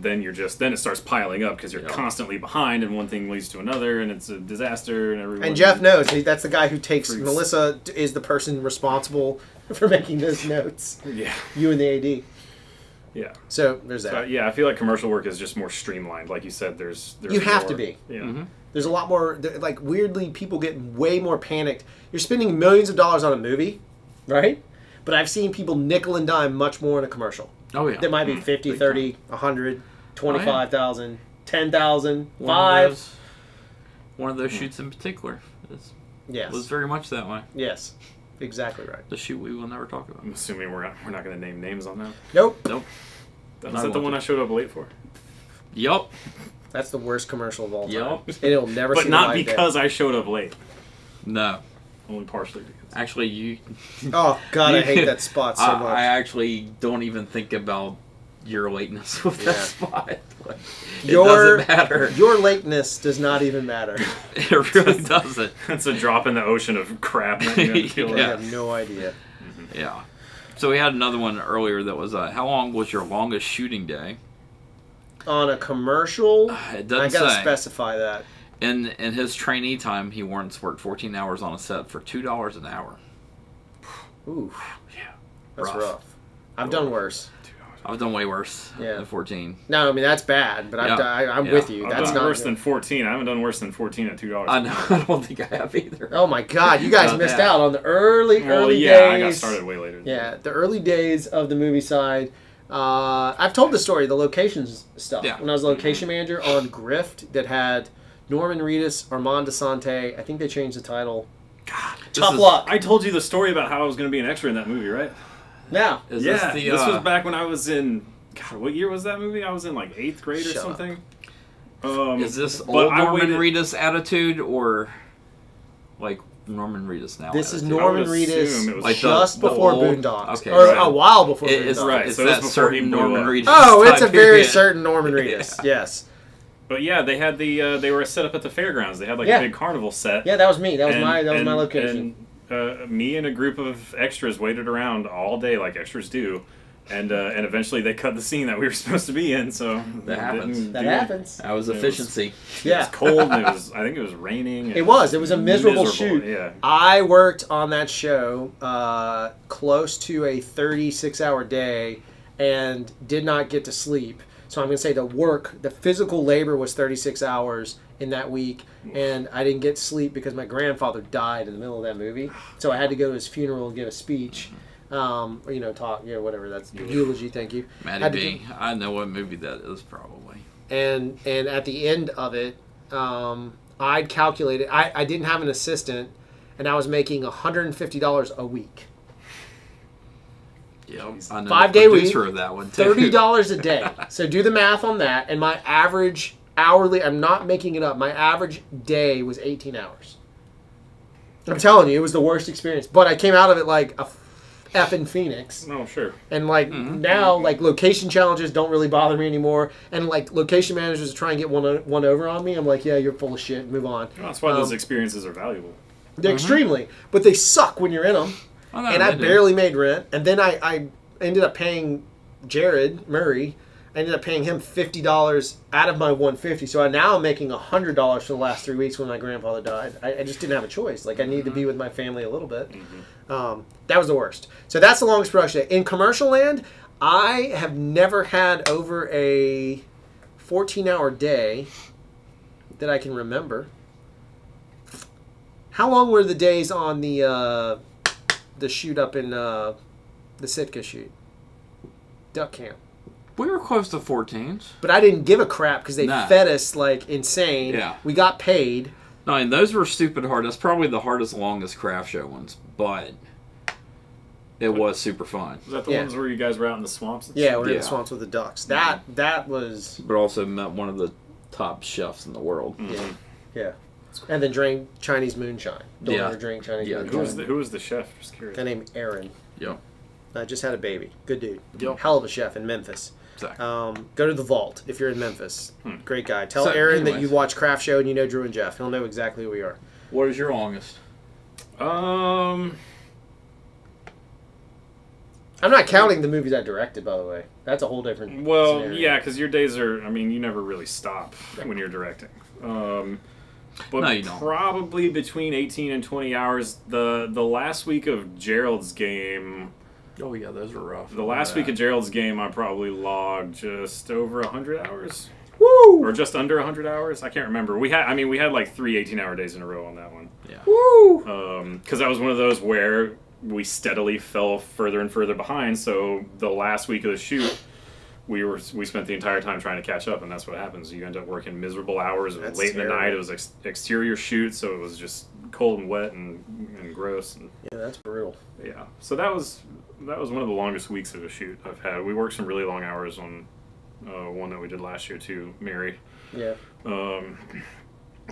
C: then it starts piling up because you're constantly behind, and one thing leads to another, and it's a disaster, and everyone.
A: And Jeff knows that's the guy who takes. Melissa is the person responsible for making those notes.
C: Yeah,
A: you and the AD.
C: Yeah.
A: So there's that.
C: I feel like commercial work is just more streamlined. Like you said, there's
A: you have to be.
C: Yeah.
A: There's a lot more, like, weirdly, people get way more panicked. You're spending millions of dollars on a movie, right? But I've seen people nickel and dime much more in a commercial.
B: Oh, yeah.
A: That might be 50, 30, 100, 25,000, 10,000, 5.
B: One of those shoots in particular was very much that way.
A: Yes, exactly right.
B: The shoot we will never talk about.
C: I'm assuming we're not going to name names on that.
A: Nope.
B: Nope.
C: Is that the one I showed up late for?
B: Yup.
A: That's the worst commercial of all time.
B: Yep.
A: And it'll never
C: But
A: see
C: not
A: the light of
C: because
A: day.
C: I showed up late.
B: No.
C: Only partially because.
B: Actually, you...
A: Oh, God, I hate that spot so much.
B: I actually don't even think about your lateness with that spot. Like, it
A: Your-
B: doesn't matter.
A: Your lateness does not even matter.
B: It really doesn't.
C: It's a drop in the ocean of crap that you have to deal with.
A: I have no idea.
B: Yeah. So we had another one earlier that was, how long was your longest shooting day?
A: On a commercial,
B: It doesn't
A: I gotta
B: say.
A: specify that.
B: In his trainee time, he once worked 14 hours on a set for $2 an hour.
A: Ooh,
B: Yeah.
A: that's rough. I've done worse.
B: I've done way worse
A: Yeah.
B: than 14.
A: No, I mean that's bad, but I'm
B: Yeah.
A: with you.
C: I've
A: That's
C: done
A: not
C: worse
A: good.
C: than 14. I haven't done worse than 14 at $2.
B: I know. I don't think I have either.
A: Oh my God, you guys
B: Not
A: missed
B: bad.
A: out on the early
C: Well,
A: days.
C: yeah, I got started way later.
A: Yeah, the early days of the movie side. I've told the story, the locations stuff.
B: Yeah.
A: When I was a location manager on Grift, that had Norman Reedus, Armand Desante. I think they changed the title.
C: God,
A: Tough luck.
C: I told you the story about how I was going to be an extra in that movie, right?
A: Now,
B: Is
C: Yeah,
B: this the,
C: this was back when I was in. God, what year was that movie? I was in like 8th grade or
A: Shut up.
C: something.
B: is this
C: but
B: old
C: I
B: Norman
C: waited-
B: Reedus attitude or like Norman Reedus now?
A: this is
B: attitude?
A: Norman
C: I would assume it
A: Reedus
C: was
B: like
A: just
B: the
A: before
B: old-
A: Boondocks.
B: okay,
A: or
B: right.
A: a while before
B: It's,
A: Boondocks.
C: Right,
B: it's
C: so it was
B: that
C: before he
B: certain
C: blew
B: Norman
C: up.
B: Reedus.
A: Oh, it's a
B: time
A: very
B: period.
A: certain Norman Reedus. Yes.
C: But yeah, they had they were set up at the fairgrounds. They had like
A: Yeah.
C: a big carnival set.
A: Yeah, that was me. That was
C: And-
A: my
C: and-
A: location.
C: And me and a group of extras waited around all day, like extras do, and eventually they cut the scene that we were supposed to be in. So
B: That happens.
C: didn't
A: That
C: do-
A: happens.
B: That was
C: It was-
B: efficiency.
C: It
A: Yeah.
C: was cold. And it was. I think it was raining.
A: It was. It was a miserable shoot.
C: Yeah.
A: I worked on that show close to a 36-hour day and did not get to sleep. So I'm going to say the physical labor was 36 hours in that week, and I didn't get sleep because my grandfather died in the middle of that movie. So I had to go to his funeral and give a speech. Talk, whatever. That's eulogy. Thank you.
B: Matty
A: Had to
B: B. I know what movie that is probably.
A: and at the end of it, I'd calculated. I didn't have an assistant, and I was making $150 a week.
B: Yep. I know
A: 5-day
B: the
A: week,
B: producer of that one too.
A: $30 a day. So do the math on that, and my average hourly. I'm not making it up. My average day was 18 hours. I'm telling you, it was the worst experience. But I came out of it like a effing phoenix.
C: Oh, sure.
A: And like now, like location challenges don't really bother me anymore. And like location managers try and get one over on me. I'm like, yeah, you're full of shit. Move on.
C: Well, that's why those experiences are valuable.
A: They're extremely, but they suck when you're in them.
B: Oh, no,
A: And I
B: they do.
A: barely made rent. And then I ended up paying Jared Murray. I ended up paying him $50 out of my $150. So now I'm making $100 for the last 3 weeks when my grandfather died. I just didn't have a choice. Like I needed to be with my family a little bit. That was the worst. So that's the longest production day. In commercial land, I have never had over a 14-hour day that I can remember. How long were the days on the shoot up in the Sitka shoot? Duck camp.
B: We were close to 14s.
A: But I didn't give a crap because they
B: Nah.
A: fed us like insane.
B: Yeah.
A: We got paid.
B: No, and those were stupid hard. That's probably the hardest, longest craft show ones, but it was super fun.
C: Was that the ones where you guys were out in the swamps? And
A: Yeah,
C: stuff?
A: we're in the swamps with the ducks. That was
B: But also met one of the top chefs in the world.
A: yeah. And then drank Chinese moonshine. Don't
B: Yeah.
A: ever drink Chinese
B: Yeah,
A: moonshine.
C: Who was the chef? Just curious.
A: Guy named Aaron.
B: Yep.
A: Just had a baby. Good dude.
B: Yep.
A: Hell of a chef in Memphis.
B: Exactly.
A: Go to the Vault if you're in Memphis. Great guy. Tell
B: So,
A: Aaron that
B: anyways.
A: you watch Craft Show and you know Drew and Jeff. He'll know exactly who we are.
B: What is your longest?
A: I'm not counting the movies I directed, by the way. That's a whole different
C: Well,
A: scenario.
C: yeah, because your days are. I mean, you never really stop when you're directing. But
B: No, you don't.
C: probably between 18 and 20 hours. The last week of Gerald's game.
B: Oh yeah, those were rough.
C: The last week of Gerald's game, I probably logged just over 100 hours.
A: Woo!
C: Or just under 100 hours. I can't remember. We had like 3 18-hour days in a row on that one.
B: Yeah.
A: Woo!
C: Because that was one of those where we steadily fell further and further behind. So the last week of the shoot, we spent the entire time trying to catch up, and that's what happens. You end up working miserable hours. It was
A: That's
C: late in the
A: terrible.
C: night. It was exterior shoot, so it was just cold and wet and gross. And,
A: Yeah, that's brutal.
C: yeah. So that was one of the longest weeks of a shoot I've had. We worked some really long hours on one that we did last year too, Mary.
A: Yeah.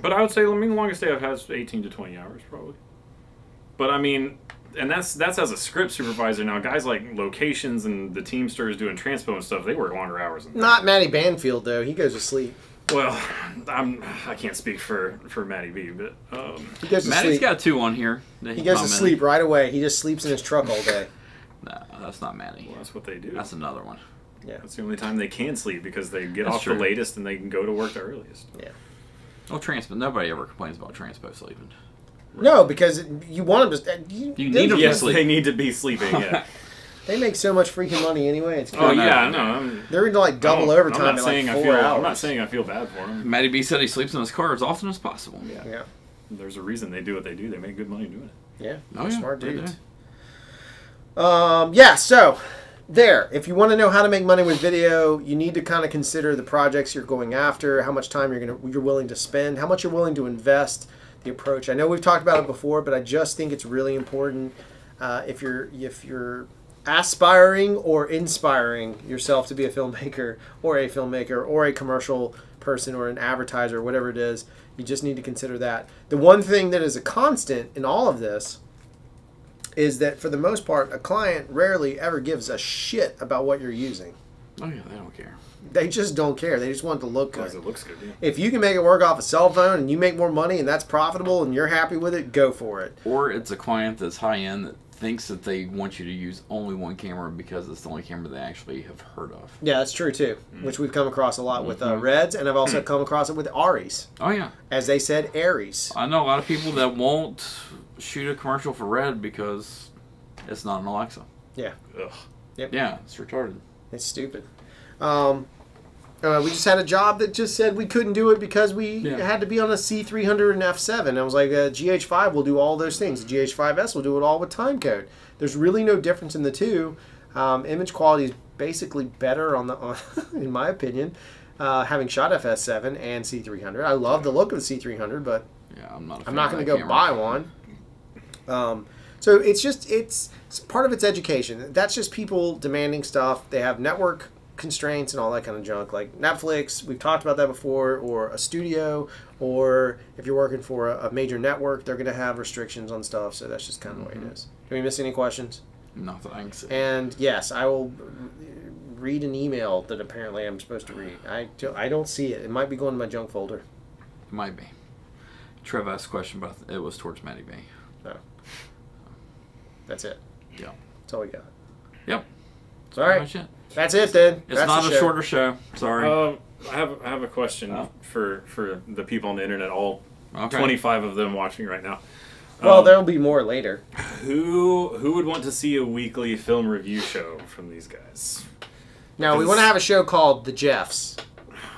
C: But I would say, I mean, the longest day I've had is 18 to 20 hours, probably. But I mean, and that's as a script supervisor. Now, guys like locations and the Teamsters doing transpo and stuff, they work longer hours than that.
A: Not Matty Banfield, though. He goes to sleep.
C: Well, I can't speak for Matty B, but
A: he goes to
B: Matty's
A: sleep.
B: got 2 on here.
A: He goes to sleep right away. He just sleeps in his truck all day.
B: No, that's not Matty.
C: Well, that's what they do.
B: That's another one.
A: Yeah.
C: That's the only time they can sleep because they get
B: That's
C: off
B: true.
C: the latest and they can go to work the earliest.
A: Yeah.
B: Well, transpo. Nobody ever complains about transpo sleeping.
A: No, because you want them to.
B: You need them to
C: Yes,
B: sleep.
C: they need to be sleeping. Yeah.
A: They make so much freaking money anyway. It's
C: Oh
A: crazy.
C: yeah, no.
A: They're into like double overtime in like 4 hours.
C: I'm not saying I feel bad for them.
B: Matty B said he sleeps in his car as often as possible.
A: Yeah.
C: There's a reason they do what they do. They make good money doing it.
A: Yeah.
B: Oh, yeah,
A: Smart
B: they
A: dudes.
B: do.
A: Yeah. So there. If you want to know how to make money with video, you need to kind of consider the projects you're going after, how much time you're willing to spend, how much you're willing to invest, the approach. I know we've talked about it before, but I just think it's really important if you're aspiring or inspiring yourself to be a filmmaker or a commercial person or an advertiser, whatever it is, you just need to consider that. The one thing that is a constant in all of this is that for the most part, a client rarely ever gives a shit about what you're using.
B: Oh yeah, they don't care.
A: They just don't care. They just want it to look good.
C: As it looks good, yeah.
A: If you can make it work off a cell phone and you make more money and that's profitable and you're happy with it, go for it.
B: Or it's a client that's high end that thinks that they want you to use only one camera because it's the only camera they actually have heard of.
A: Yeah, that's true too, which we've come across a lot with Reds, and I've also come across it with Aries.
B: Oh yeah.
A: As they said, Aries.
B: I know a lot of people that won't shoot a commercial for Red because it's not an Alexa.
A: Yeah.
C: Ugh.
A: Yep.
B: Yeah, it's retarded.
A: It's stupid. We just had a job that just said we couldn't do it because we had to be on a C300 and F7. I was like, GH5 will do all those things. GH5S will do it all with timecode. There's really no difference in the two. Image quality is basically better in my opinion, having shot FS7 and C300. I love the look of the C300, but
B: yeah, I'm not
A: going to go buy one. So it's part of its education. That's just people demanding stuff. They have network constraints and all that kind of junk, like Netflix, we've talked about that before, or a studio, or if you're working for a major network, they're going to have restrictions on stuff, so that's just kind of the way it is. Did we miss any questions?
B: No, thanks.
A: And yes, I will read an email that apparently I'm supposed to read. I don't see it. It might be going to my junk folder.
B: It might be. Trev asked a question, but it was towards Matty B.
A: Oh. That's it.
B: Yeah.
A: That's all we got.
B: Yep.
A: All right. That's it then.
B: It's not a shorter show. Sorry.
C: I have a question for the people on the internet, all
B: Okay.
C: 25 of them watching right now.
A: Well, there'll be more later.
C: Who would want to see a weekly film review show from these guys?
A: Now, we want to have a show called The Jeffs,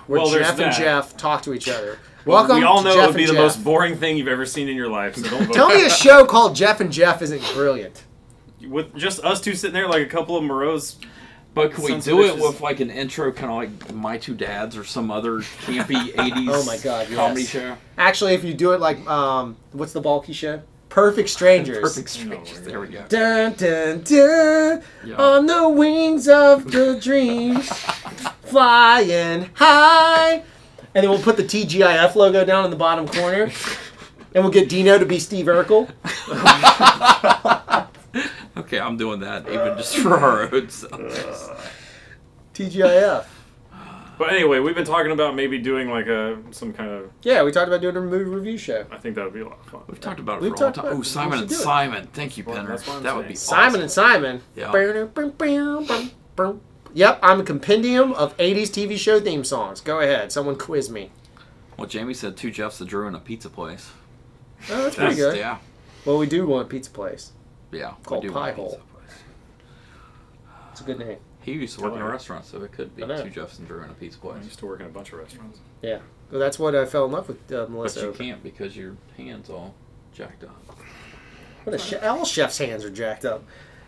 A: where
C: Well, there's
A: Jeff and
C: that.
A: Jeff talk to each other.
C: Well,
A: Welcome
C: we all
A: to
C: know
A: Jeff
C: it would be
A: and
C: the
A: Jeff.
C: most boring thing you've ever seen in your life, so don't vote.
A: Tell me a show called Jeff and Jeff isn't brilliant.
C: With just us two sitting there like a couple of morose.
B: But can we
C: Sons
B: do
C: of
B: it
C: bitches.
B: with like an intro, kind of like My Two Dads or some other campy 80s
A: Oh my God, yes.
B: comedy show?
A: Actually, if you do it like, what's the bulky show? Perfect Strangers.
B: Perfect Strangers. There we go.
A: Dun, dun, dun,
B: Yeah.
A: on the wings of the dreams, flying high. And then we'll put the TGIF logo down in the bottom corner. And we'll get Dino to be Steve Urkel.
B: Okay, I'm doing that even just for our own selves.
A: TGIF.
C: But anyway, we've been talking about maybe doing like some kind of.
A: Yeah, we talked about doing a movie review show.
C: I think that would be a lot of fun.
B: We've talked about it
A: We've
B: for a long
A: talked
B: time.
A: about
B: Oh,
A: it.
B: Simon
A: We
B: and
A: should do it.
B: Simon. Thank you,
C: Well,
B: Penner.
C: that's what I'm
B: That would
C: saying.
B: be
A: Simon and Simon.
B: Yeah.
A: Yep, I'm a compendium of 80s TV show theme songs. Go ahead. Someone quiz me.
B: Well, Jamie said 2 Jeffs that drew in a pizza place.
A: Oh, that's pretty good.
B: Yeah.
A: Well, we do want a pizza place.
B: Yeah. we
A: Called
B: do want a
A: Pie Hole.
B: pizza place.
A: It's a good name.
B: He used to work in a
C: like it.
B: restaurant, so it could be
A: I know.
B: 2 Jeffs and Drew in a pizza
C: I
B: place.
C: used to work in a bunch of restaurants.
A: Yeah. Well, that's what I fell in love with
B: But
A: Melissa.
B: you
A: over.
B: can't because your hand's all jacked up.
A: What all chefs' hands are jacked up.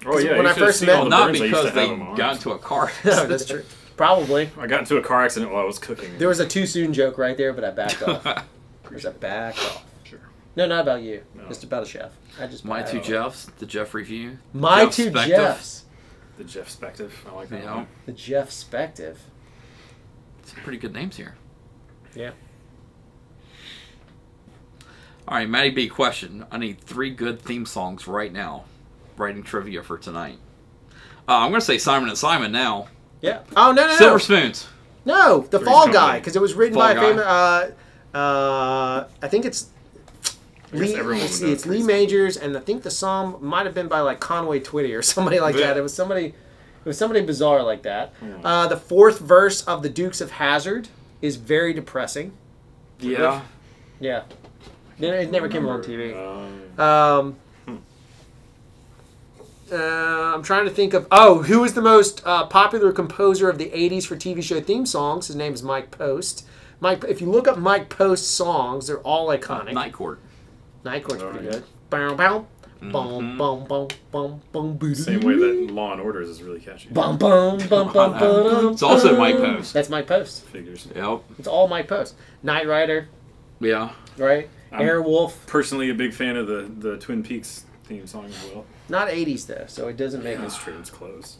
C: Oh yeah,
A: When
C: you
A: I
C: should have
A: first
C: seen
A: met-
C: all the
B: Not
C: burns I used
B: because
C: to
B: they
C: have on my
B: got
C: arms.
B: into a car
A: No,
B: accident.
A: that's true. Probably.
C: I got into a car accident while I was cooking.
A: There was a too soon joke right there, but I backed off. There's a back off.
C: Sure.
A: No, not about you.
C: No.
A: Just about a chef. I just
B: My
A: backed
B: 2
A: off.
B: Jeffs, the Jeff review.
A: My
B: Jeff
A: 2
B: Spective.
A: Jeffs.
C: The Jeff Spective. I like that
B: Yeah.
C: one.
A: The Jeff Spective.
B: Some pretty good names here.
A: Yeah.
B: All right, Matty B, question. I need 3 good theme songs right now. Writing trivia for tonight. I'm going to say Simon and Simon now.
A: Yeah. Oh, no.
B: Silver Spoons.
A: No, the
C: Three's
A: Fall
C: Company.
A: Guy, because it was written
B: Fall
A: by a
B: Guy.
A: famous. I think it's.
C: I guess everyone would know
A: It's Lee
C: Three's
A: Majors, and I think the song might have been by like Conway Twitty or somebody like
C: Yeah.
A: that. It was somebody bizarre like that. The 4th verse of the Dukes of Hazzard is very depressing.
B: Yeah.
A: Yeah, it never came on TV. I'm trying to think of who was the most popular composer of the '80s for TV show theme songs. His name is Mike Post. If you look up Mike Post's songs, they're all iconic.
B: Night Court.
A: Night Court's pretty good. Bow, bow. Boom, boom, boom, boom, boom, boom.
C: Same way that Law and Order is really catchy.
A: Bum, bum, bum, bum, bum,
B: It's also Mike Post.
A: That's Mike Post.
C: Figures.
B: Yep.
A: It's all Mike Post. Knight Rider,
B: Yeah.
A: right?
C: I'm
A: Airwolf.
C: Personally, a big fan of the Twin Peaks theme song as well.
A: Not 80s though, so it doesn't make
C: That's
A: it.
C: true. It's close.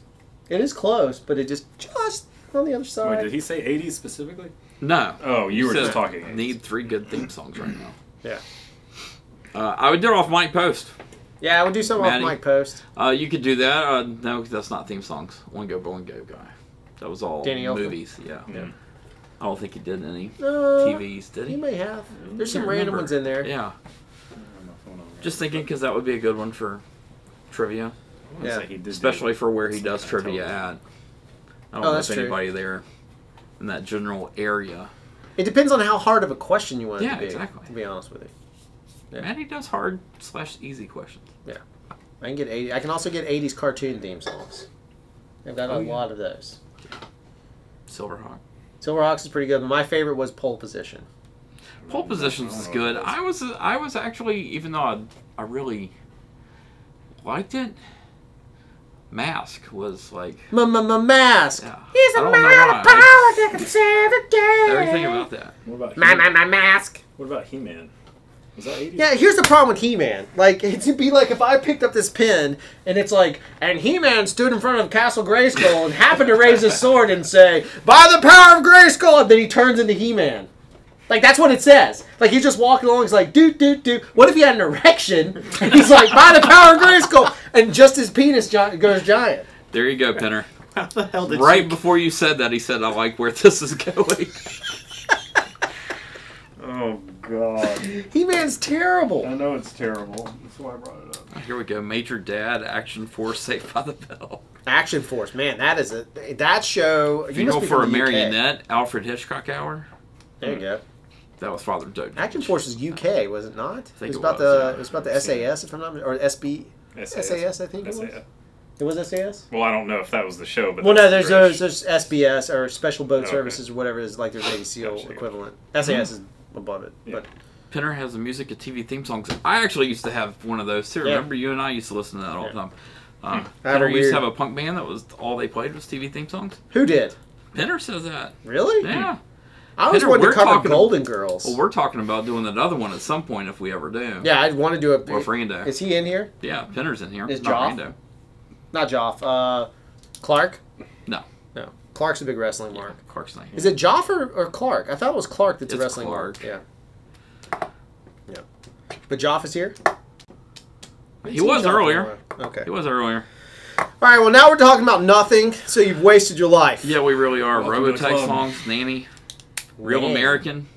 A: It is close, but it just on the other
C: Wait,
A: side.
C: did he say 80s specifically?
B: No.
C: Oh, you
B: He
C: were
B: said
C: just talking 80s.
B: Need 3 good theme songs right now.
A: Yeah.
B: I would do it off Mike Post.
A: Yeah, I would do something
B: Maddie?
A: off Mike Post.
B: You could do that. No, 'cause that's not theme songs. One Go Go guy. That was all
A: Danny Elfman?
B: movies. Yeah. I don't think he did any
A: No,
B: TVs, did
A: He
B: he?
A: may have. There's some
B: Can't
A: random
B: remember.
A: ones in there.
B: Yeah. Just thinking because that would be a good one for trivia.
A: Yeah.
C: He did
B: Especially
C: do
B: for where he
C: some
B: does
C: kind of
B: trivia
C: television.
B: at. I don't
A: Oh,
B: know
A: that's
B: if
A: true.
B: anybody there in that general area.
A: It depends on how hard of a question you want it
B: Yeah,
A: to be.
B: exactly.
A: To be honest with you. Yeah.
B: Maddie does hard / easy questions.
A: Yeah. I can get 80. I can also get 80s cartoon theme songs. I've got a lot of those.
B: Silverhawk.
A: Silverhawks is pretty good, but my favorite was Pole Position.
B: Pole Positions is good. I was actually, even though I really liked it, Mask was like...
A: Mask.
B: Yeah.
A: He's
B: I
A: a
B: don't
A: man
B: know
A: of
B: why.
A: power that can save the day.
B: Everything about that.
C: What about
A: My mask.
C: What about He-Man? Was that 80s?
A: Yeah, here's the problem with He-Man. Like, it'd be like if I picked up this pin and it's like, and He-Man stood in front of Castle Grayskull and happened to raise his sword and say, "By the power of Grayskull," and then he turns into He-Man. Like, that's what it says. Like, he's just walking along, he's like, doot, doot, doot. What if he had an erection? And he's like, "By the power of Grayskull," and just his penis goes giant.
B: There you go, Pinner.
C: How the hell did
B: Right before you said that, he said, "I like where this is going."
C: Oh, God.
A: He-Man's terrible.
C: I know it's terrible. That's why I brought it up.
B: Here we go. Major Dad, Action Force, Saved by the Bell.
A: Action Force, man, that show. You
B: Funeral
A: must be
B: for a
A: from the UK.
B: Marionette, Alfred Hitchcock Hour.
A: There you go.
B: That was Father Doge.
A: Action Force is UK, was it not?
B: think
A: it was
B: it
A: about
B: was,
A: the
B: yeah.
A: it was about the SAS, if I'm not, or SB SAS, I think it was.
C: SAS.
A: It was SAS.
C: Well, I don't know if that was the show, but
A: Well, no,
C: that's
A: there's
C: British.
A: SBS or Special Boat
C: Okay.
A: Services or whatever it is, like their Navy SEAL
C: Gotcha.
A: equivalent. SAS is above it,
C: Yeah.
A: but
B: Pinner has the music of TV theme songs. I actually used to have one of those too.
A: Yeah.
B: Remember, you and I used to listen to that all the time.
A: I have
B: Pinner
A: a
B: used to
A: weird-
B: have a punk band that was all they played was TV theme songs.
A: who did?
B: Pinner says that.
A: Really?
B: Yeah.
A: I always
B: Peter,
A: wanted to
B: we're
A: cover
B: talking-
A: Golden Girls.
B: Well, we're talking about doing another one at some point if we ever do.
A: Yeah, I'd want to do a.
B: Or if Rando.
A: Is he in here?
B: Yeah, Pinner's in here.
A: Is
B: Not
A: Joff?
B: Rando.
A: Not Joff. Clark?
B: No.
A: No. Clark's a big wrestling mark.
B: Clark's not here.
A: Is it Joff or Clark? I thought it was Clark that's a
B: It's
A: wrestling
B: Clark.
A: mark. Yeah. Yeah. But Joff is here?
B: He was earlier.
A: Okay.
B: He was earlier.
A: All right, well, now we're talking about nothing, so you've wasted your life.
B: Yeah, we really are.
C: Welcome to the
B: Robotech
C: club.
B: songs, Nanny, Real
A: Man.
B: American.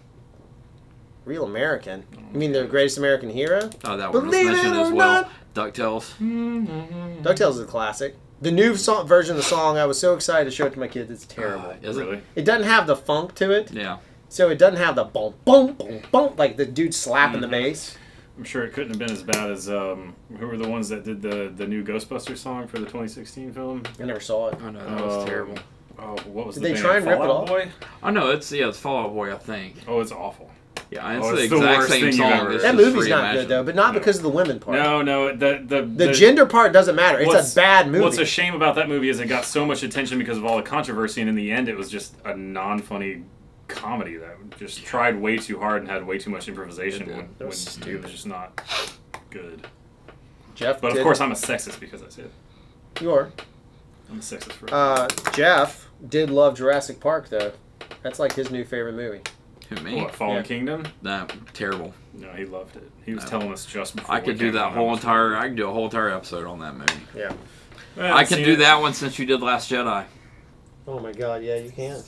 A: Real American? You mean the greatest American hero?
B: Oh, that one was
A: Believe it
B: mentioned
A: or
B: as well.
A: not.
B: DuckTales.
A: DuckTales is a classic. The new version of the song, I was so excited to show it to my kids. It's terrible.
B: Is it?
C: Really?
A: It doesn't have the funk to it,
B: Yeah.
A: so it doesn't have the boom, boom, boom, boom, like the dude slapping the bass.
C: I'm sure it couldn't have been as bad as who were the ones that did the new Ghostbusters song for the 2016 film?
A: I never saw it.
B: I know, that was terrible.
C: Oh, what was
A: Did
C: the
A: they
C: band?
A: try and rip it
C: Fall Out
A: off?
C: Boy?
B: Oh, no, it's Fall Out Boy, I think.
C: Oh, it's awful.
B: Yeah, it's
C: Oh,
B: the
C: it's the
B: exact
C: worst
B: same
C: thing you've
B: song.
C: ever-
B: It's
A: That
B: just
A: movie's not good,
B: reimagined.
A: though, but not because of the women part.
C: No,
A: The gender part doesn't matter. It's a bad movie.
C: What's a shame about that movie is it got so much attention because of all the controversy, and in the end, it was just a non-funny comedy that just tried way too hard and had way too much improvisation
B: It did.
C: when
A: That was
C: it
A: stupid.
C: was just not good.
A: Jeff
C: But of
A: did-
C: course, I'm a sexist because I say it.
A: You are.
C: I'm a sexist for
A: Jeff did love Jurassic Park, though. That's like his new favorite movie.
B: Who, me?
C: What, Fallen Kingdom?
B: Nah, terrible.
C: No, he loved it. He was telling us just before.
B: I could do that whole entire. I could do a whole entire episode on that movie.
A: Yeah.
B: I can do that one since you did Last Jedi.
A: Oh my God! Yeah, you can.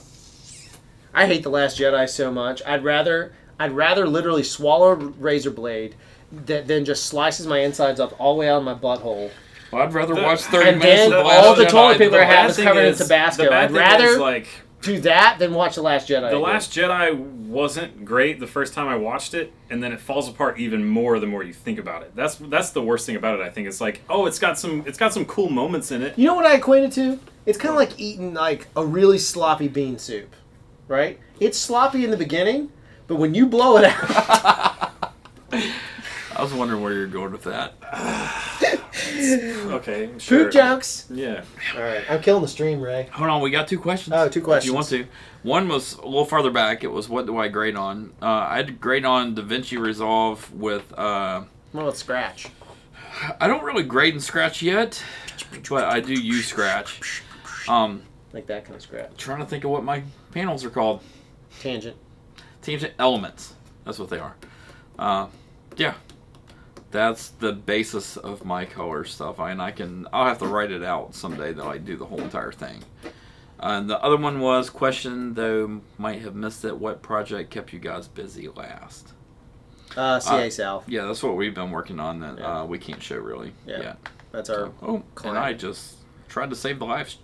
A: I hate the Last Jedi so much. I'd rather literally swallow a razor blade than just slices my insides off all the way out of my butthole.
B: Well, I'd rather watch 30
A: and
B: minutes
A: then
B: of the Last
A: all the
B: Jedi
A: toilet paper I
C: The
A: have
C: bad
A: is
C: thing
A: covered in
C: is-
A: Tabasco.
C: the bad
A: I'd
C: thing
A: rather
C: is, like,
A: do that than watch the Last Jedi.
C: The Last Jedi wasn't great the first time I watched it, and then it falls apart even more the more you think about it. That's the worst thing about it. I think it's like, oh, it's got some cool moments in it.
A: You know what I equate it to? It's kind of like eating like a really sloppy bean soup, right? It's sloppy in the beginning, but when you blow it out.
B: I was wondering where you're going with that.
C: Okay, sure.
A: Poop jokes.
C: Yeah.
A: All right, I'm killing the stream, Ray.
B: Hold on, we got 2 questions.
A: Oh, 2 questions.
B: If you want to. One was a little farther back. It was, what do I grade on? I had to grade on DaVinci Resolve with...
A: Well, it's Scratch.
B: I don't really grade in Scratch yet, but I do use Scratch.
A: Like that kind of Scratch.
B: Trying to think of what my panels are called.
A: Tangent.
B: Tangent Elements. That's what they are. Yeah. That's the basis of my color stuff. I'll have to write it out someday that I do the whole entire thing. And the other one was, question, though might have missed it, what project kept you guys busy last?
A: CA South.
B: Yeah, that's what we've been working on that we can't show really yet.
A: That's our
B: and
A: client.
B: I just tried to save the lives.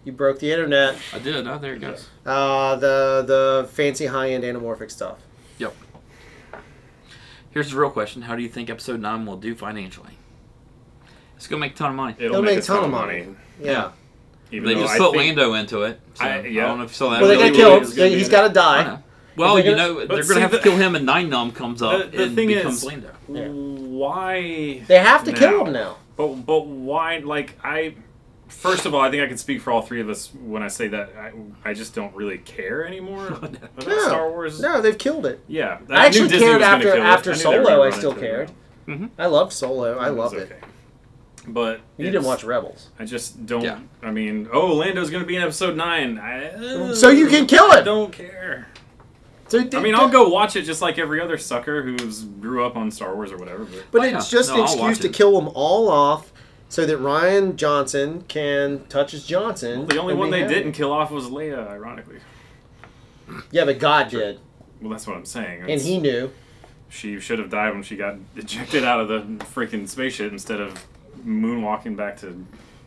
A: You broke the internet.
B: I did. Oh, there it goes.
A: The fancy high-end anamorphic stuff.
B: Yep. Here's the real question. How do you think episode 9 will do financially? It's going to make a ton of money.
C: It'll make a ton of money.
A: Yeah.
C: Even
B: They
C: though
B: just
C: I
B: put
C: think-
B: Lando into it. So I don't know if you saw that.
A: Well, they got
B: Really
A: killed. He's got to die.
B: I know. Well,
A: If
B: you
A: they're
B: know,
C: But
B: they're going
C: see,
B: to have to
C: the-
B: kill him and Nine Numb comes up
C: The
B: and
C: thing
B: becomes
C: is,
B: Lando.
C: why...
A: They have to kill him now.
C: But why, like, First of all, I think I can speak for all 3 of us when I say that I just don't really care anymore about Star Wars.
A: No, they've killed it.
C: Yeah.
A: I actually
C: Disney
A: cared
C: was gonna kill it.
A: after
C: I knew they were
A: Solo.
C: gonna
A: I
C: run
A: still
C: into it.
A: cared.
B: Mm-hmm.
A: I loved Solo. I loved it.
C: But
A: You didn't watch Rebels.
C: I just don't. I mean, Lando's going to be in episode 9.
A: So you can kill
C: I
A: it.
C: don't care.
A: So
C: I mean, I'll go watch it just like every other sucker who's grew up on Star Wars or whatever.
A: But it's just an excuse to kill them all off so that Ryan Johnson can touch his Johnson.
C: Well, the only
A: and
C: one
A: be
C: they
A: happy.
C: didn't kill off was Leia, ironically.
A: Yeah, but God did.
C: Well, that's what I'm saying.
A: And he knew.
C: She should have died when she got ejected out of the freaking spaceship instead of moonwalking back to...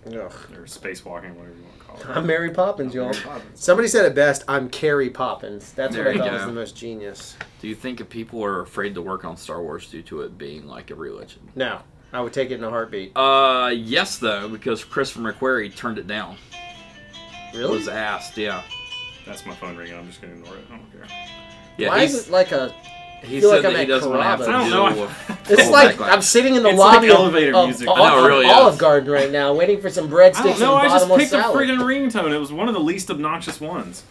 C: or spacewalking, whatever you want to call it.
A: I'm Mary Poppins, y'all.
C: Mary Poppins.
A: Somebody said it best, I'm Carrie Poppins. That's
B: There
A: what I
B: you
A: thought
B: go.
A: was the most genius.
B: Do you think if people are afraid to work on Star Wars due to it being like a religion?
A: No. I would take it in a heartbeat.
B: Yes, though, because Christopher McQuarrie turned it down.
A: Really?
B: Was asked, yeah.
C: That's my phone ringing. I'm just going to ignore it. I don't care.
B: Yeah,
A: Why is it like a...
B: He
A: feel
B: said
A: like I'm
B: that he
A: at
B: doesn't want to have to
A: Carrabba's.
B: deal
C: I don't know.
B: with
A: It's
B: all
A: like
B: backlash.
A: I'm sitting in the
C: It's
A: lobby
C: like elevator
A: of,
C: music.
A: of,
B: I know, it really is.
A: Olive Garden right now, waiting for some
C: I
A: breadsticks
C: don't
A: and
C: know. I just
A: bottomless
C: picked a
A: salad.
C: friggin' ringtone. It was one of the least obnoxious ones.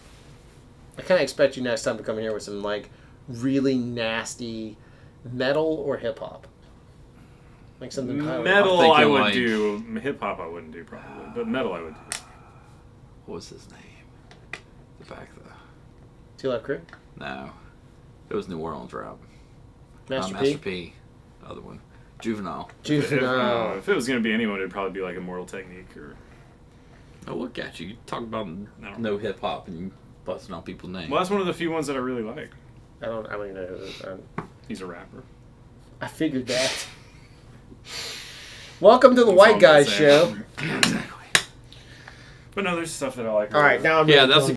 A: I kind of expect you next time to come in here with some like really nasty metal or hip hop, like something kind of
C: Metal
B: I'm
C: I
B: thinking,
C: would
B: like-
C: do. Hip hop I wouldn't do probably, but metal I would do.
B: What was his name? The back though.
A: Two Live Crew,
B: No. It was New Orleans rap.
A: Master
B: Master
A: P.
B: P. Other one. Juvenile.
A: Juvenile.
C: If it was going to be anyone, it'd probably be like Immortal Technique or...
B: Oh, look at you. You talk about no hip hop and you busting out people's names.
C: Well, that's one of the few ones that I really like.
A: I don't even know who this is.
C: He's a rapper.
A: I figured that. Welcome to the
C: That's
A: White
C: all I'm
A: Guys
C: saying.
A: Show.
B: Yeah, exactly.
C: But no, there's stuff that I like.
A: All right, now I'm
B: Yeah,
A: really
B: that's
A: feeling